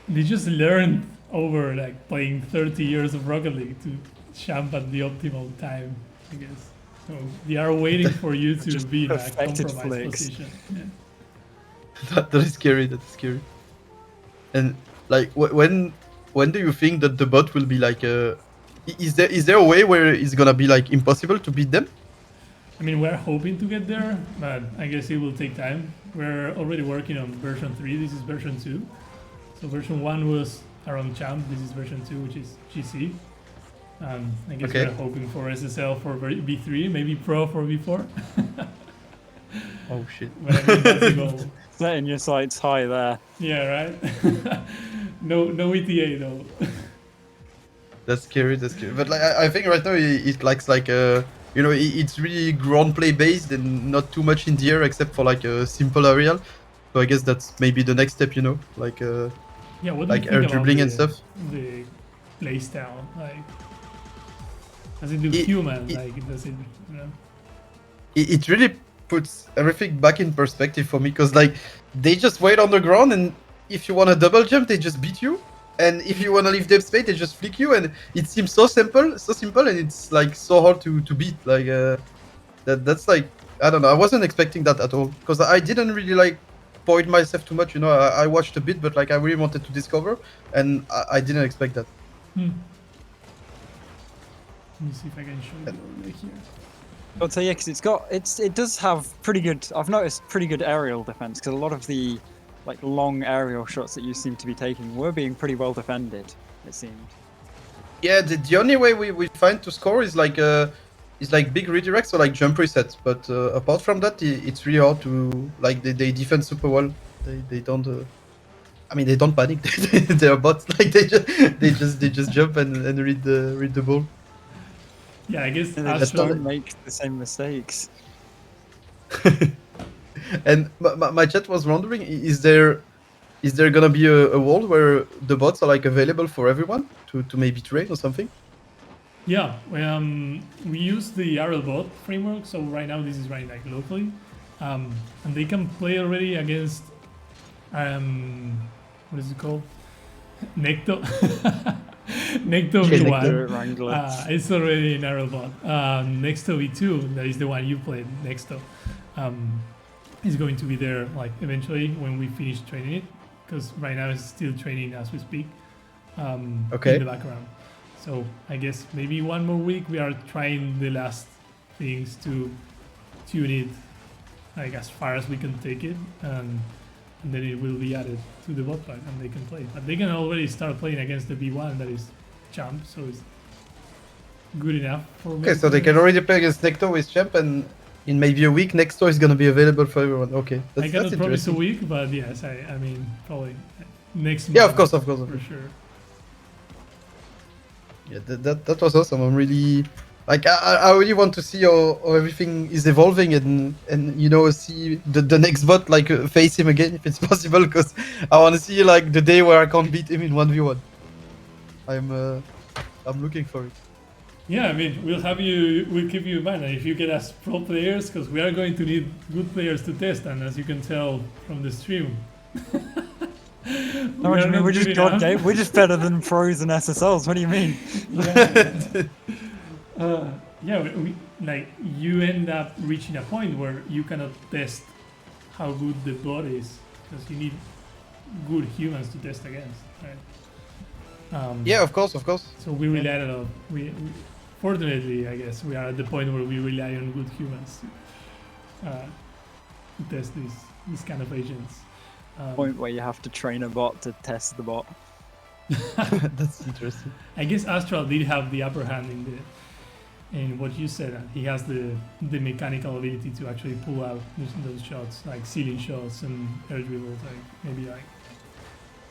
just learned over like playing 30 years of Rocket League to jump at the optimal time, I guess. So they are waiting for you to Just be in a perfected compromised flicks. position. Yeah. That is scary. That is scary. And like, when do you think that the bot will be like? Is there a way where it's gonna be like impossible to beat them? I mean, we're hoping to get there, but I guess it will take time. We're already working on version 3. This is version 2. So version 1 was around champ. This is version 2, which is GC. I guess Okay. we're hoping for SSL for V3, maybe Pro for V4. Oh shit. But I mean, that's the goal. Setting your sights high there. Yeah, right? no ETA though. That's scary. That's scary. But like, I think right now it likes like you know, it's really ground play based and not too much in the air except for like a simple aerial. So I guess that's maybe the next step, you know, like Yeah, what do like you air think about dribbling and stuff. the play style? Like, does it do It- human? it- Like, does it, you know? It really puts everything back in perspective for me because like they just wait on the ground and if you want to double jump they just beat you, and if you want to leave them space they just flick you, and it seems so simple and it's like so hard to beat. Like that's like, I don't know, I wasn't expecting that at all because I didn't really like point myself too much, you know. I watched a bit, but like I really wanted to discover, and I didn't expect that. Let me see if I can show you over here. I'd say yeah, because it does have pretty good. I've noticed pretty good aerial defense because a lot of the like long aerial shots that you seem to be taking were being pretty well defended. It seemed. Yeah, the only way we find to score is like big redirects or like jump resets. But apart from that, it's really hard to like they defend super well. They don't. I mean, they don't panic. They're bots. Like they just jump and read the ball. Yeah, I guess And they just Aztral, don't make the same mistakes. And my chat was wondering, is there gonna be a world where the bots are like available for everyone to maybe train or something? yeah, we use the RLBot framework. So right now this is running like locally, and they can play already against what is it called? Nexto. Nexto Victor V1. Wrangler. It's already in RLBot. Nexto V2, that is the one you played, Nexto, is going to be there like eventually when we finish training it, because right now it's still training as we speak. Okay. In the background. So I guess maybe one more week we are trying the last things to tune it like as far as we can take it, and then it will be added to the bot pack and they can play. But they can already start playing against the B1 that is champ, so it's good enough for me. Okay, so they can already play against Nexto with champ, and in maybe a week, Nexto is gonna be available for everyone. Okay, I cannot that's promise a interesting. week, but yes, I mean probably next month. Yeah, of course. For sure. Yeah, that was awesome. I'm really like I really want to see how everything is evolving and you know see the next bot like face him again if it's possible because I want to see like the day where I can't beat him in 1v1. I'm looking for it. Yeah, I mean, we'll keep you in mind. And if you get us pro players, because we are going to need good players to test, and as you can tell from the stream, No, what do you mean? We're just god game. We're just better than pros and SSLs. What do you mean? Yeah, like you end up reaching a point where you cannot test how good the bot is because you need good humans to test against, right? Yeah, of course. So we rely on fortunately, I guess we are at the point where we rely on good humans to test these kind of agents. Point where you have to train a bot to test the bot. That's interesting. I guess Aztral did have the upper hand in what you said. He has the mechanical ability to actually pull out those shots, like ceiling shots and air dribbles, like maybe like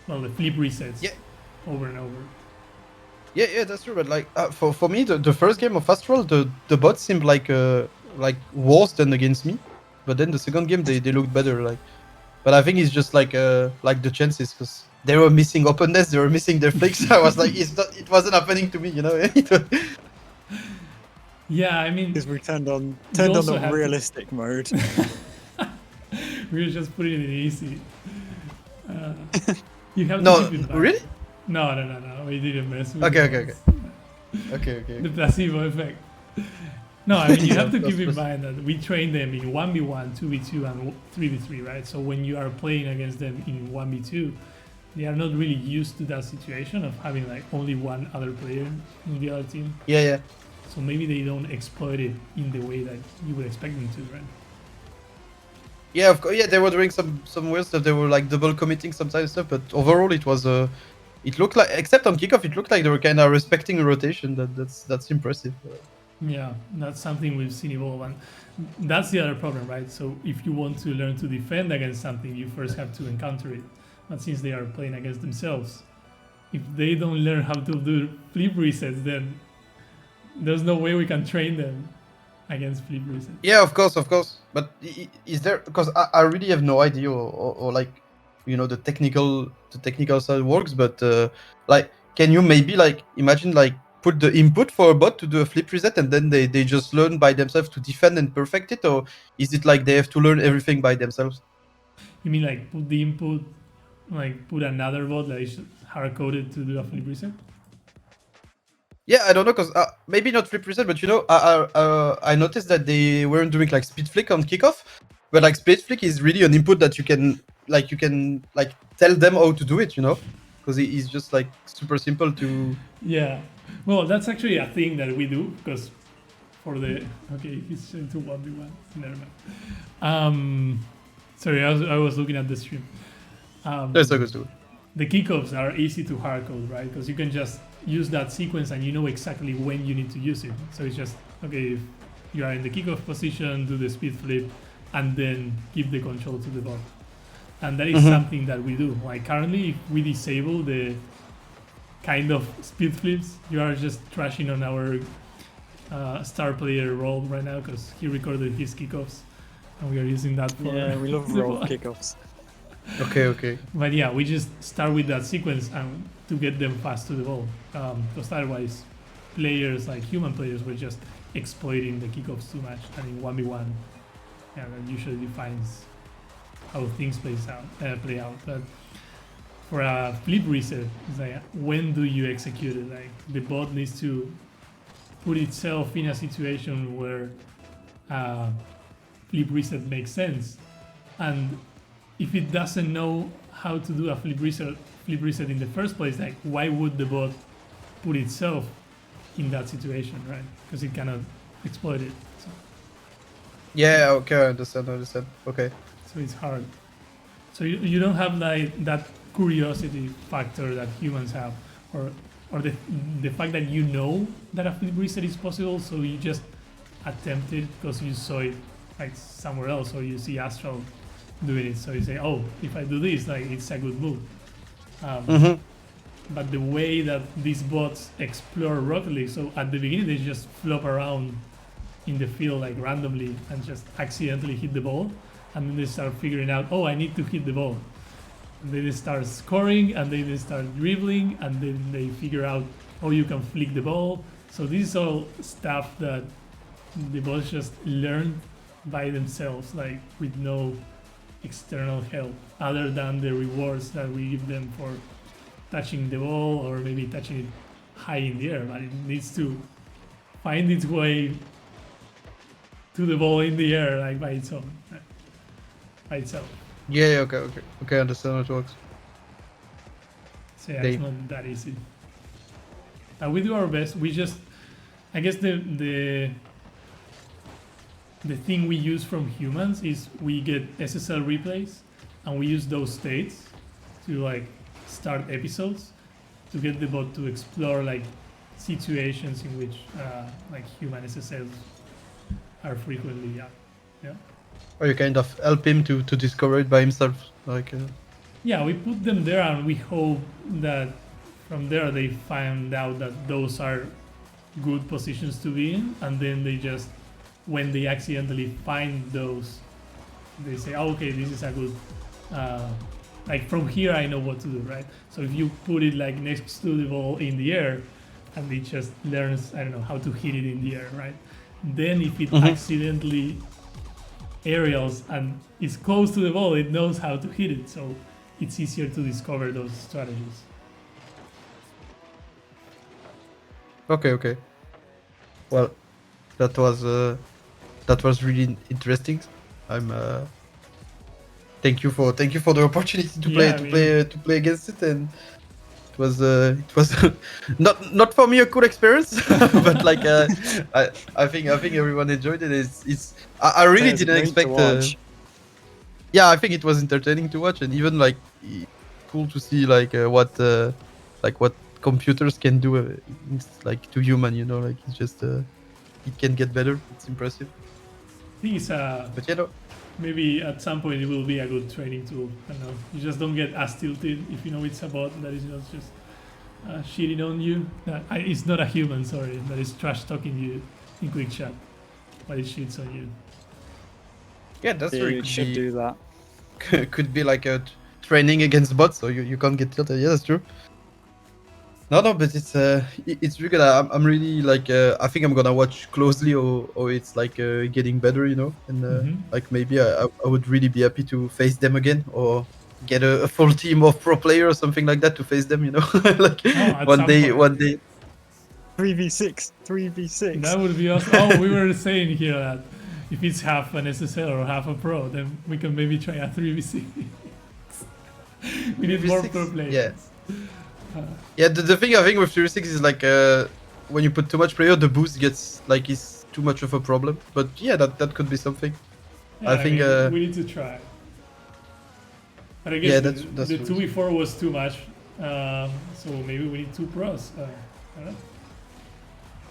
the flip resets over and over. Yeah, that's true. But like for me, the first game of Astral, the bot seemed like worse than against me. But then the second game they looked better. Like, but I think it's just like the chances because they were missing openness, they were missing their flicks. I was like, it wasn't happening to me, you know. Yeah, I mean, because we turned on the realistic mode. We were just putting it easy. You have no, to keep it back. Really? No. We didn't mess with Okay. the placebo effect. No, I mean, you have to keep in mind that we train them in 1v1, 2v2, and 3v3, right? So when you are playing against them in 1v2, they are not really used to that situation of having like only one other player in the other team. Yeah. So maybe they don't exploit it in the way that you would expect them to, right? Yeah, of course. Yeah, they were doing some weird stuff. They were like double committing sometimes stuff, but overall it was it looked like, except on kickoff, it looked like they were kind of respecting a rotation. That's impressive. Yeah, that's something we've seen evolve, and that's the other problem, right? So if you want to learn to defend against something, you first have to encounter it. But since they are playing against themselves, if they don't learn how to do flip resets, then there's no way we can train them against flip resets. Yeah, of course. But is there, because I really have no idea or like, you know, the technical side works, but like, can you maybe like imagine like put the input for a bot to do a flip reset and then they just learn by themselves to defend and perfect it, or is it like they have to learn everything by themselves? You mean like put the input, like put another bot that is hard coded to do a flip reset? Yeah, I don't know, because maybe not flip reset, but you know, I noticed that they weren't doing like speed flick on kickoff, but like speed flick is really an input that you can tell them how to do it, you know, because it is just like super simple to. Yeah, well, that's actually a thing that we do because for the he's into 1v1. Never mind. Sorry, I was looking at the stream. That's a good tool. The kickoffs are easy to hard code, right? Because you can just use that sequence and you know exactly when you need to use it. So it's just, okay, if you are in the kickoff position, do the speed flip, and then give the control to the bot. And that is something that we do. Like currently, if we disable the kind of speed flips, you are just trashing on our star player role right now because he recorded his kickoffs and we are using that for... Yeah, we love roll kickoffs. Okay. But yeah, we just start with that sequence and to get them fast to the ball. Because otherwise, players, like human players, were just exploiting the kickoffs too much. And in 1v1, yeah, that usually defines how things play out. But for a flip reset, it's like, when do you execute it? Like the bot needs to put itself in a situation where flip reset makes sense, and if it doesn't know how to do a flip reset in the first place, like why would the bot put itself in that situation, right? Because it cannot exploit it. So. Yeah, okay, I understand. Okay. So it's hard. So you don't have like that curiosity factor that humans have, or the fact that you know that a flip reset is possible, so you just attempt it because you saw it like somewhere else, or you see Aztral doing it, so you say, oh, if I do this, like it's a good move. but the way that these bots explore Rocket League, so at the beginning they just flop around in the field like randomly and just accidentally hit the ball, and then they start figuring out, oh, I need to hit the ball. And then they start scoring, and then they start dribbling, and then they figure out, oh, you can flick the ball. So this is all stuff that the bots just learn by themselves, like with no external help other than the rewards that we give them for touching the ball or maybe touching it high in the air, but it needs to find its way to the ball in the air like by its own, by itself. Yeah, okay, I understand how it works. So yeah, it's not that easy. We do our best. We just, I guess the thing we use from humans is we get SSL replays and we use those states to like start episodes to get the bot to explore like situations in which like human SSLs are frequently Or you kind of help him to discover it by himself, like. Yeah, we put them there and we hope that from there they find out that those are good positions to be in, and then they just, when they accidentally find those, they say, oh, okay, this is a good, like from here I know what to do, right? So if you put it like next to the ball in the air, and it just learns, I don't know, how to hit it in the air, right? Then if it accidentally aerials and is close to the ball, it knows how to hit it, so it's easier to discover those strategies. Okay. Well, that was really interesting. I'm thank you for the opportunity to play against it, and it was not for me a cool experience, but like I think everyone enjoyed it. I really didn't expect. Yeah, I think it was entertaining to watch, and even like cool to see like what computers can do like to human, you know, like it's just it can get better. It's impressive. I think it's But you know, maybe at some point it will be a good training tool. I don't know. You just don't get as tilted if you know it's a bot that is not just shitting on you. It's not a human, sorry, that is trash talking you in quick chat, but it shits on you. yeah, that's Yeah, very you should do that. could be like a training against bots, so you can't get tilted. Yeah, that's true. No, but it's really good. I'm really like I think I'm gonna watch closely, or it's like getting better, you know, and like maybe I would really be happy to face them again, or get a full team of pro players or something like that to face them, you know, like one day. 3v6. That would be awesome. Oh, we were saying here that if it's half an SSL or half a pro, then we can maybe try a 3v6. We need more pro players. Yeah. Yeah, the thing I think with 3v6 is like when you put too much player, the boost gets like is too much of a problem. But yeah, that could be something. Yeah, I think mean, we need to try. But I guess the 2v4 was too much, so maybe we need 2 pros. I don't know.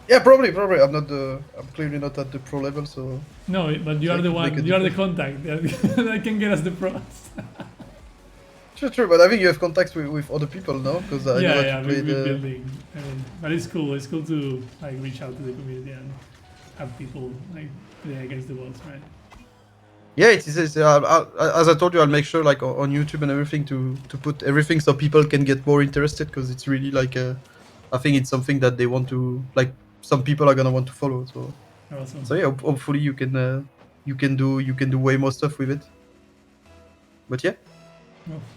Yeah, probably. I'm clearly not at the pro level, so. No, but you are the one. You are the contact that can get us the pros. True, but I think you have contacts with other people now, because I know that you we've play been building. I mean, but it's cool. It's cool to like reach out to the community and have people like play against the bots, right? Yeah, it is. As I told you, I'll make sure like on YouTube and everything to put everything so people can get more interested, because it's really like I think it's something that they want to like. Some people are gonna want to follow. So. Awesome. So yeah, hopefully you can do way more stuff with it. But yeah.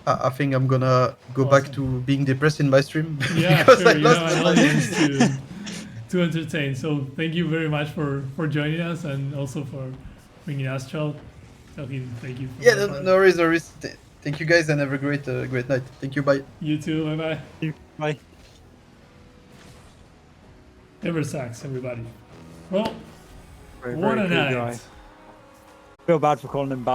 I think I'm gonna go back to being depressed in my stream. Yeah, because sure. I lost An audience to entertain. So thank you very much for joining us, and also for bringing Aztral. Thank you. No worries. Thank you guys, and have a great night. Thank you. Bye. You too. Bye. Bye. Eversax, everybody. Well, Very what a cool night. guy. Feel bad for calling him back.